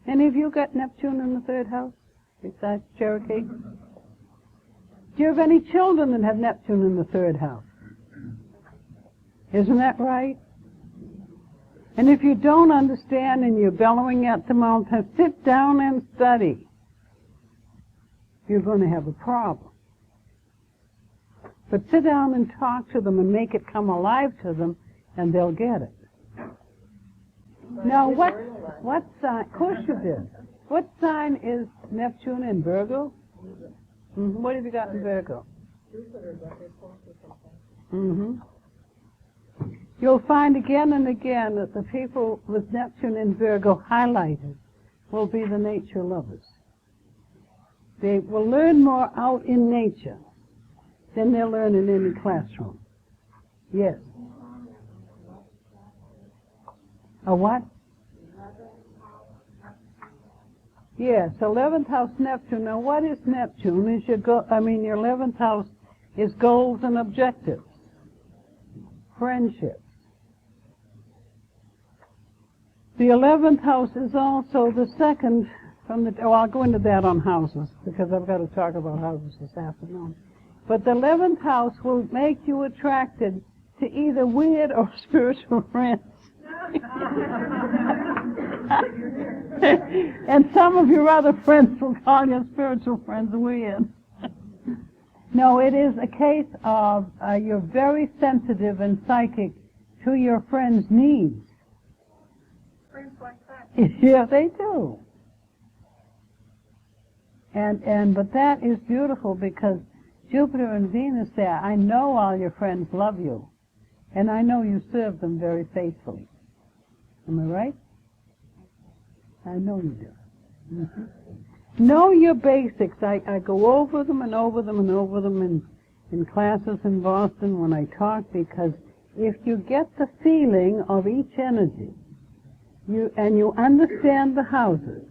Any of you got Neptune in the third house besides Cherokee? Do you have any children that have Neptune in the third house? Isn't that right? And if you don't understand and you're bellowing at the mountain, sit down and study. You're going to have a problem. But sit down and talk to them and make it come alive to them, and they'll get it. Now, what sign? Of course you did. What sign is Neptune in Virgo? Mm-hmm. What have you got in Virgo? Mm-hmm. You'll find again and again that the people with Neptune in Virgo highlighted will be the nature lovers. They will learn more out in nature than they'll learn in any classroom. Yes. A what? Yes, 11th house Neptune. Now, what is Neptune? Is your 11th house is goals and objectives, friendships. The 11th house is also the second from the... I'll go into that on houses, because I've got to talk about houses this afternoon. But the 11th house will make you attracted to either weird or spiritual friends. And some of your other friends will call your spiritual friends weird. No, it is a case of you're very sensitive and psychic to your friends' needs. Friends like that. Yeah, they do. But that is beautiful, because Jupiter and Venus there, I know all your friends love you, and I know you serve them very faithfully. Am I right? I know you do. Mm-hmm. Know your basics. I go over them and over them and over them in classes in Boston when I talk, because if you get the feeling of each energy, you understand the houses,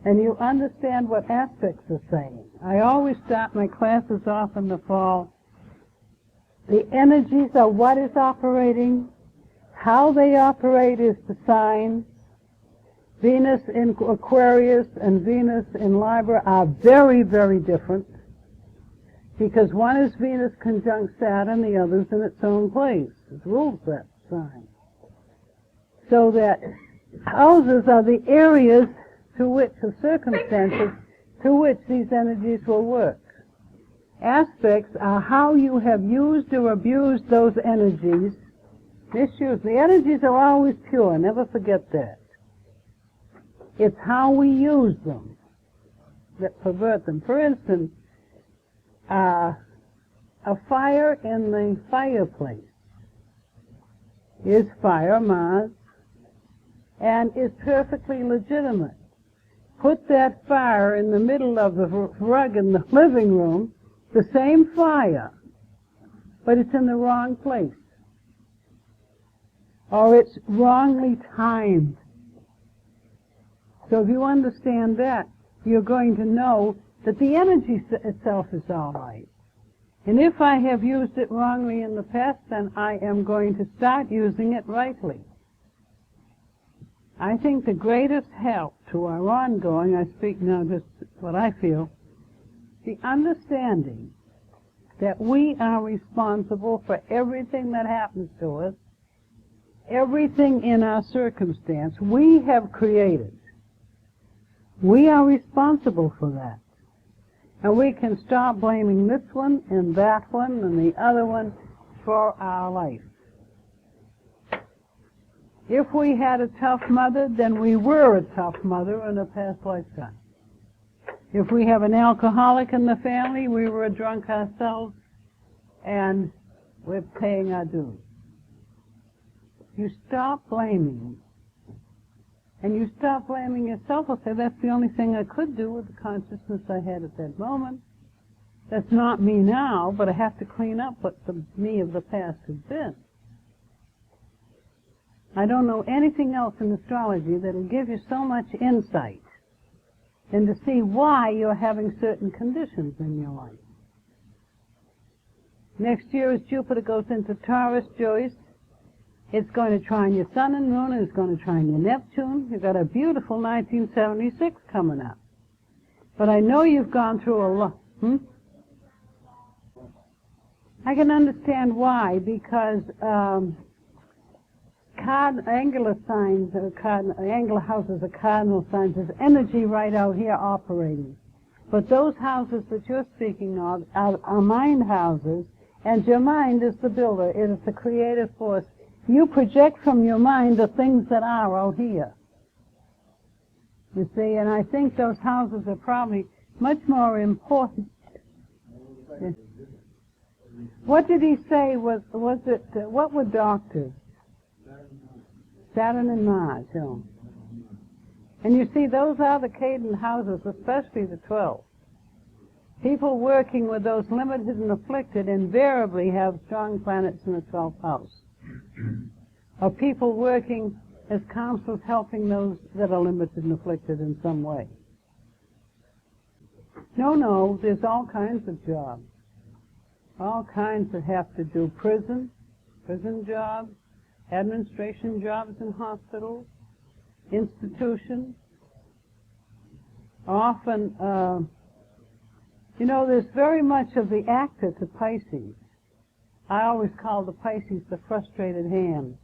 and you understand what aspects are saying. I always start my classes off in the fall. The energies of what is operating, how they operate is the sign. Venus in Aquarius and Venus in Libra are very, very different, because one is Venus conjunct Saturn, the other's in its own place. It rules that sign. So that houses are the areas to which the circumstances to which these energies will work. Aspects are how you have used or abused those energies. Misused. The energies are always pure, never forget that. It's how we use them that pervert them. For instance, a fire in the fireplace is fire, Mars, and is perfectly legitimate. Put that fire in the middle of the rug in the living room, the same fire, but it's in the wrong place. Or it's wrongly timed. So if you understand that, you're going to know that the energy itself is all right. And if I have used it wrongly in the past, then I am going to start using it rightly. I think the greatest help to our ongoing, I speak now just what I feel, the understanding that we are responsible for everything that happens to us, everything in our circumstance, we have created. We are responsible for that. And we can stop blaming this one and that one and the other one for our life. If we had a tough mother, then we were a tough mother in a past lifetime. If we have an alcoholic in the family, we were a drunk ourselves, and we're paying our dues. You stop blaming, and you stop blaming yourself. I'll say, that's the only thing I could do with the consciousness I had at that moment. That's not me now, but I have to clean up what the me of the past has been. I don't know anything else in astrology that will give you so much insight and to see why you're having certain conditions in your life. Next year, as Jupiter goes into Taurus, Joyce, it's going to trine your Sun and Moon, and it's going to trine your Neptune. You've got a beautiful 1976 coming up. But I know you've gone through a lot. I can understand why, because angular signs, angular houses are cardinal signs. There's energy right out here operating. But those houses that you're speaking of are mind houses, and your mind is the builder. It is the creative force. You project from your mind the things that are out here. You see, and I think those houses are probably much more important. What did he say was it, what were doctors? Saturn and Mars, yeah. And you see, those are the cadent houses, especially the 12. People working with those limited and afflicted invariably have strong planets in the 12th house. Or people working as counselors helping those that are limited and afflicted in some way. No, there's all kinds of jobs. All kinds that have to do prison jobs, administration jobs in hospitals, institutions. Often, there's very much of the actor to Pisces. I always call the Pisces the frustrated hand.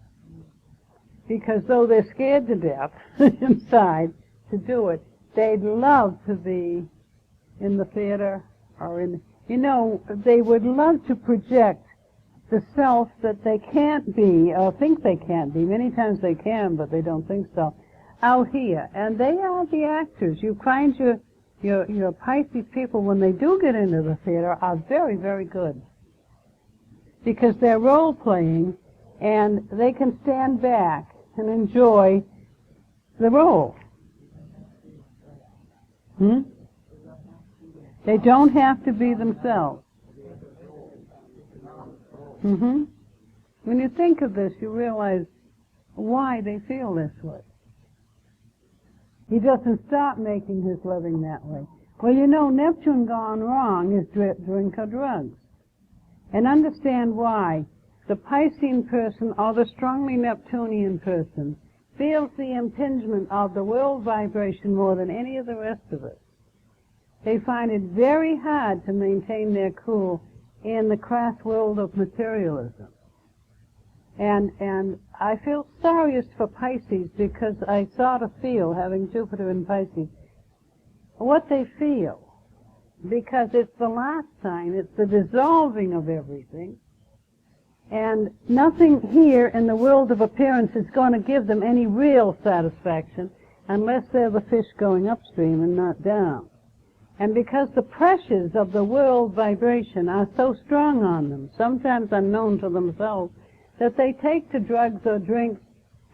Because though they're scared to death inside to do it, they'd love to be in the theater or they would love to project the self that they can't be or think they can't be. Many times they can, but they don't think so. Out here. And they are the actors. You find your Pisces people, when they do get into the theater, are very, very good. Because they're role-playing, and they can stand back and enjoy the role. They don't have to be themselves. When you think of this, you realize why they feel this way. He doesn't stop making his living that way. Well, Neptune gone wrong is drink or drugs. And understand why. The Piscean person, or the strongly Neptunian person, feels the impingement of the world vibration more than any of the rest of us. They find it very hard to maintain their cool in the crass world of materialism. And I feel sorriest for Pisces because I sort of feel, having Jupiter in Pisces, what they feel. Because it's the last sign, it's the dissolving of everything. And nothing here in the world of appearance is going to give them any real satisfaction unless they're the fish going upstream and not down. And because the pressures of the world vibration are so strong on them, sometimes unknown to themselves, that they take to drugs or drinks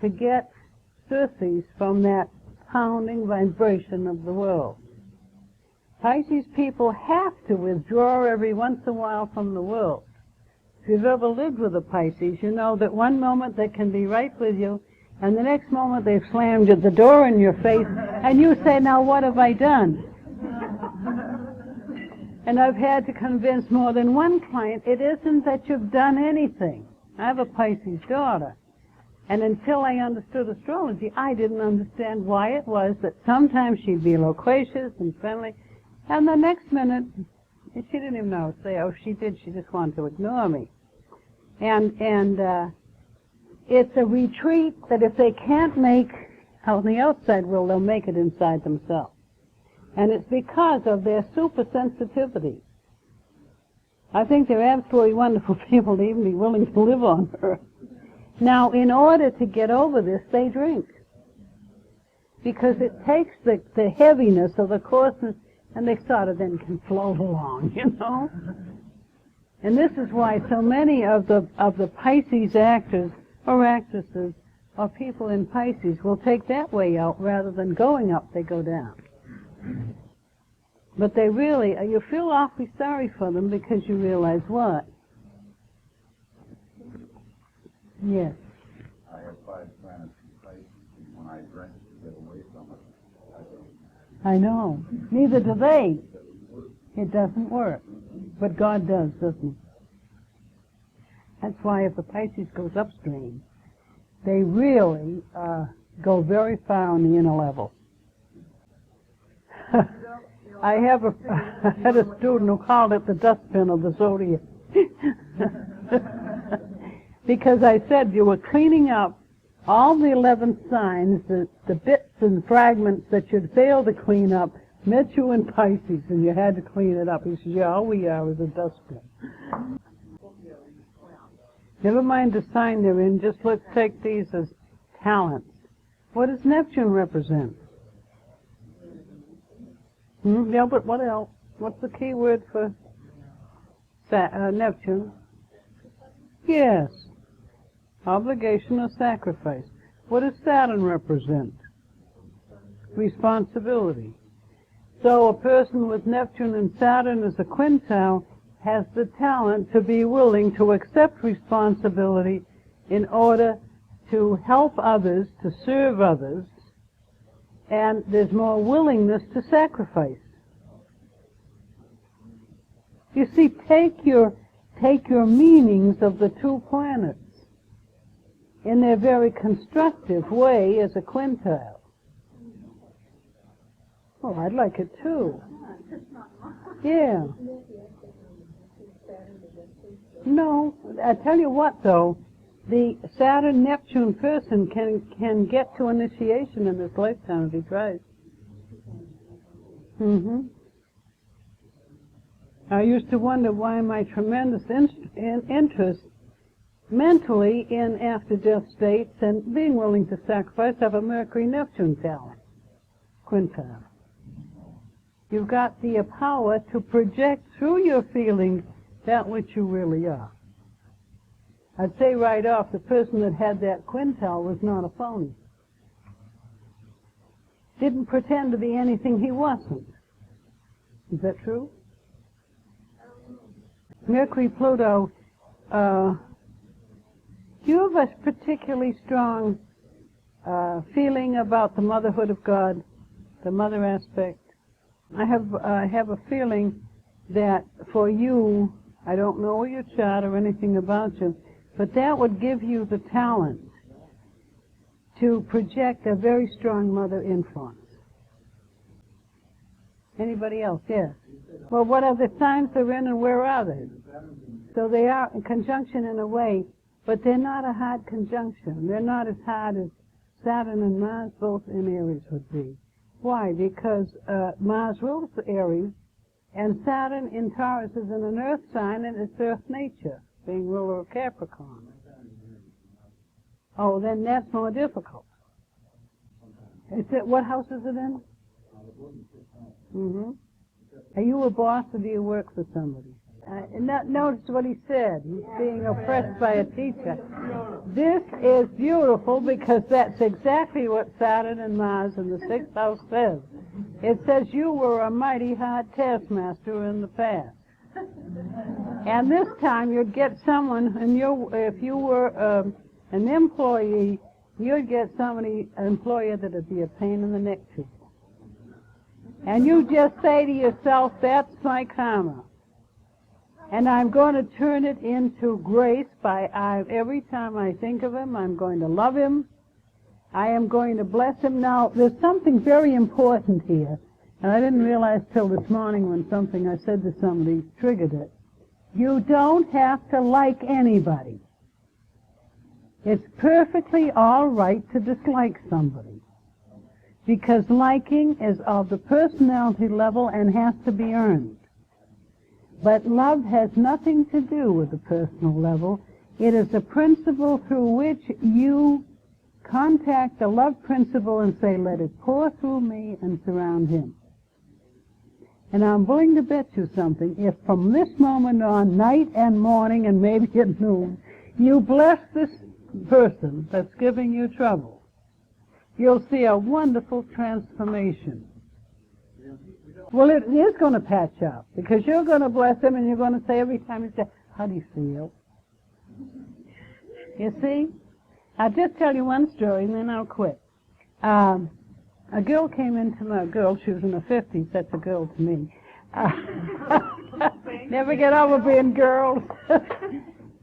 to get surcease from that pounding vibration of the world. Pisces people have to withdraw every once in a while from the world. If you've ever lived with a Pisces, you know that one moment they can be right with you, and the next moment they've slammed the door in your face, and you say, now what have I done? And I've had to convince more than one client, it isn't that you've done anything. I have a Pisces daughter, and until I understood astrology, I didn't understand why it was that sometimes she'd be loquacious and friendly, and the next minute, she didn't even know I was there. Oh, she did. She just wanted to ignore me. And it's a retreat that if they can't make on the outside world, they'll make it inside themselves. And it's because of their super sensitivity. I think they're absolutely wonderful people to even be willing to live on Earth. Now, in order to get over this, they drink. Because it takes the heaviness of the coarseness, and they sort of then can float along, you know? And this is why so many of the Pisces actors or actresses or people in Pisces will take that way out rather than going up, they go down. But they really, you feel awfully sorry for them because you realize what? Yes. I have 5 planets in Pisces, and when I drink to get away from it, I don't. I know. Neither do they. It doesn't work. But God does, doesn't he? That's why if the Pisces goes upstream, they really go very far on the inner level. I had a student who called it the dustbin of the zodiac. Because I said you were cleaning up all the 11 signs, the bits and fragments that you'd failed to clean up, met you in Pisces, and you had to clean it up. He said, yeah, all we are is a dustbin. Never mind the sign they're in, just let's take these as talents. What does Neptune represent? Yeah, but what else? What's the key word for Neptune? Yes. Obligation or sacrifice. What does Saturn represent? Responsibility. So a person with Neptune and Saturn as a quintile has the talent to be willing to accept responsibility in order to help others, to serve others, and there's more willingness to sacrifice. You see, take your meanings of the 2 planets in their very constructive way as a quintile. Oh, I'd like it too. Yeah. No, I tell you what though, the Saturn-Neptune person can get to initiation in this lifetime if he tries. I used to wonder why my tremendous interest mentally in after-death states and being willing to sacrifice have a Mercury-Neptune talent, quintile. You've got the power to project through your feelings that which you really are. I'd say right off, the person that had that quintile was not a phony. Didn't pretend to be anything he wasn't. Is that true? Mercury-Pluto, do you have a particularly strong feeling about the motherhood of God, the mother aspect? I have a feeling that for you, I don't know your chart or anything about you, but that would give you the talent to project a very strong mother influence. Anybody else? Yes. Well, what are the signs they're in and where are they? So they are in conjunction in a way, but they're not a hard conjunction. They're not as hard as Saturn and Mars both in Aries would be. Why? Because Mars rules the Aries, and Saturn in Taurus is in an earth sign, and it's earth nature, being ruler of Capricorn. Oh, then that's more difficult. What house is it in? Are you a boss or do you work for somebody? Notice what he said. He's being oppressed by a teacher. This is beautiful because that's exactly what Saturn and Mars in the 6th house says. It says you were a mighty hard taskmaster in the past. And this time you'd get someone, and if you were an employee, you'd get an employer that would be a pain in the neck to you. And you just say to yourself, that's my karma. And I'm going to turn it into grace by every time I think of him, I'm going to love him. I am going to bless him. Now, there's something very important here, and I didn't realize till this morning when something I said to somebody triggered it. You don't have to like anybody. It's perfectly all right to dislike somebody. because liking is of the personality level and has to be earned. But love has nothing to do with the personal level. It is a principle through which you contact the love principle and say, let it pour through me and surround him. And I'm willing to bet you something. If from this moment on, night and morning and maybe at noon, you bless this person that's giving you trouble, you'll see a wonderful transformation. Well, it is going to patch up, because you're going to bless him and you're going to say every time you say, how do you feel? You see? I'll just tell you one story and then I'll quit. A girl came into my girl, she was in her 50s, that's a girl to me. Never get over being girls.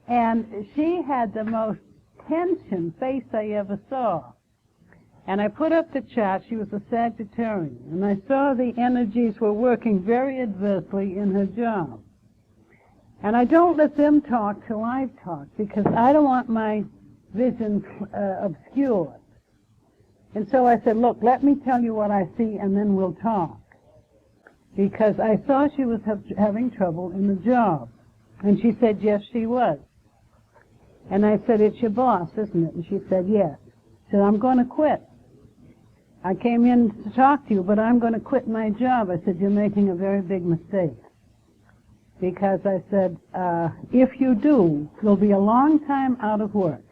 And she had the most tension face I ever saw. And I put up the chart, she was a Sagittarian, and I saw the energies were working very adversely in her job. And I don't let them talk till I've talked, because I don't want my vision obscured. And so I said, look, let me tell you what I see and then we'll talk. Because I saw she was having trouble in the job. And she said, yes, she was. And I said, it's your boss, isn't it? And she said, yes. I said, I'm going to quit. I came in to talk to you, but I'm going to quit my job. I said, you're making a very big mistake. Because I said, if you do, you'll be a long time out of work.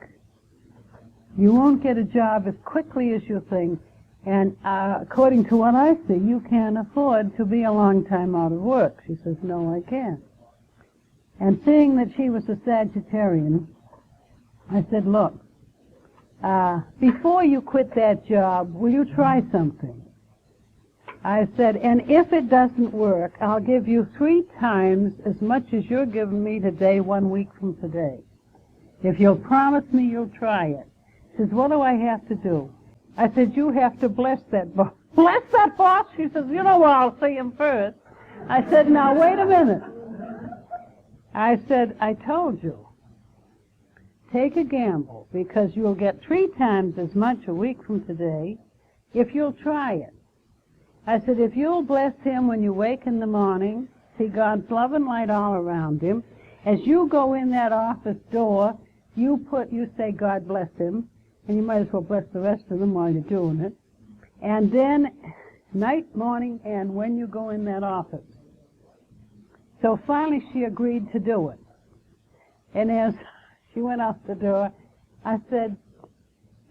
You won't get a job as quickly as you think, and according to what I see, you can't afford to be a long time out of work. She says, no, I can't. And seeing that she was a Sagittarian, I said, look, before you quit that job, will you try something? I said, and if it doesn't work, I'll give you 3 times as much as you're giving me today 1 week from today. If you'll promise me you'll try it. She says, what do I have to do? I said, you have to bless that boss. Bless that boss? She says, you know what, I'll see him first. I said, now wait a minute. I said, I told you. Take a gamble, because you'll get 3 times as much a week from today if you'll try it. I said, if you'll bless him when you wake in the morning, see God's love and light all around him, as you go in that office door, you say, God bless him, and you might as well bless the rest of them while you're doing it. And then, night, morning, and when you go in that office. So finally she agreed to do it. And as she went out the door, I said,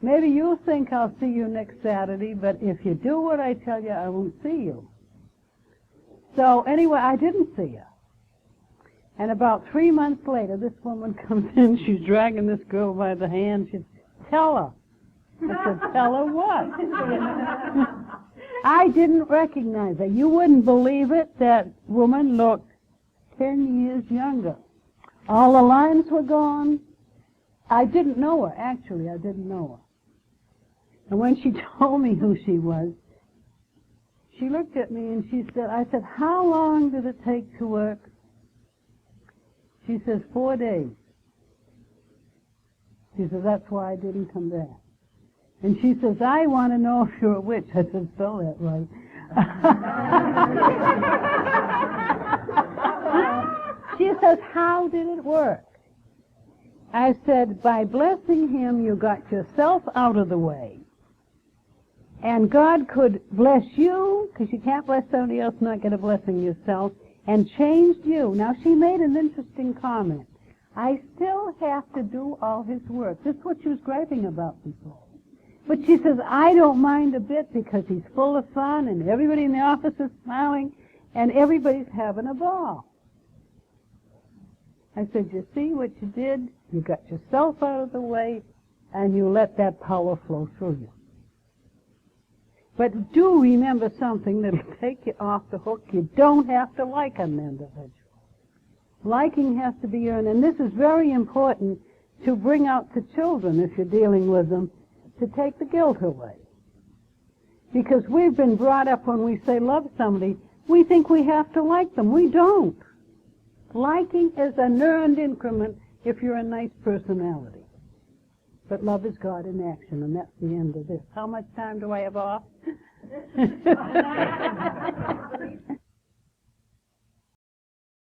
maybe you think I'll see you next Saturday, but if you do what I tell you, I won't see you. So anyway, I didn't see her. And about 3 months later, this woman comes in, she's dragging this girl by the hand. She said, tell her. I said, tell her what? I didn't recognize her. You wouldn't believe it, that woman looked 10 years younger. All the lines were gone. I didn't know her, actually, I didn't know her. And when she told me who she was, she looked at me and she said, I said, how long did it take to work? She says, 4 days. She says, that's why I didn't come back. And she says, I want to know if you're a witch. I said, spell that right. She says, how did it work? I said, by blessing him, you got yourself out of the way. And God could bless you, because you can't bless somebody else, not get a blessing yourself, and changed you. Now, she made an interesting comment. I still have to do all his work. This is what she was griping about before. But she says, I don't mind a bit, because he's full of fun, and everybody in the office is smiling, and everybody's having a ball. I said, you see what you did? You got yourself out of the way, and you let that power flow through you. But do remember something that'll take you off the hook. You don't have to like an individual. Liking has to be earned, and this is very important to bring out to children, if you're dealing with them, to take the guilt away. Because we've been brought up, when we say love somebody, we think we have to like them. We don't. Liking is an earned increment if you're a nice personality. But love is God in action, and that's the end of this. How much time do I have off?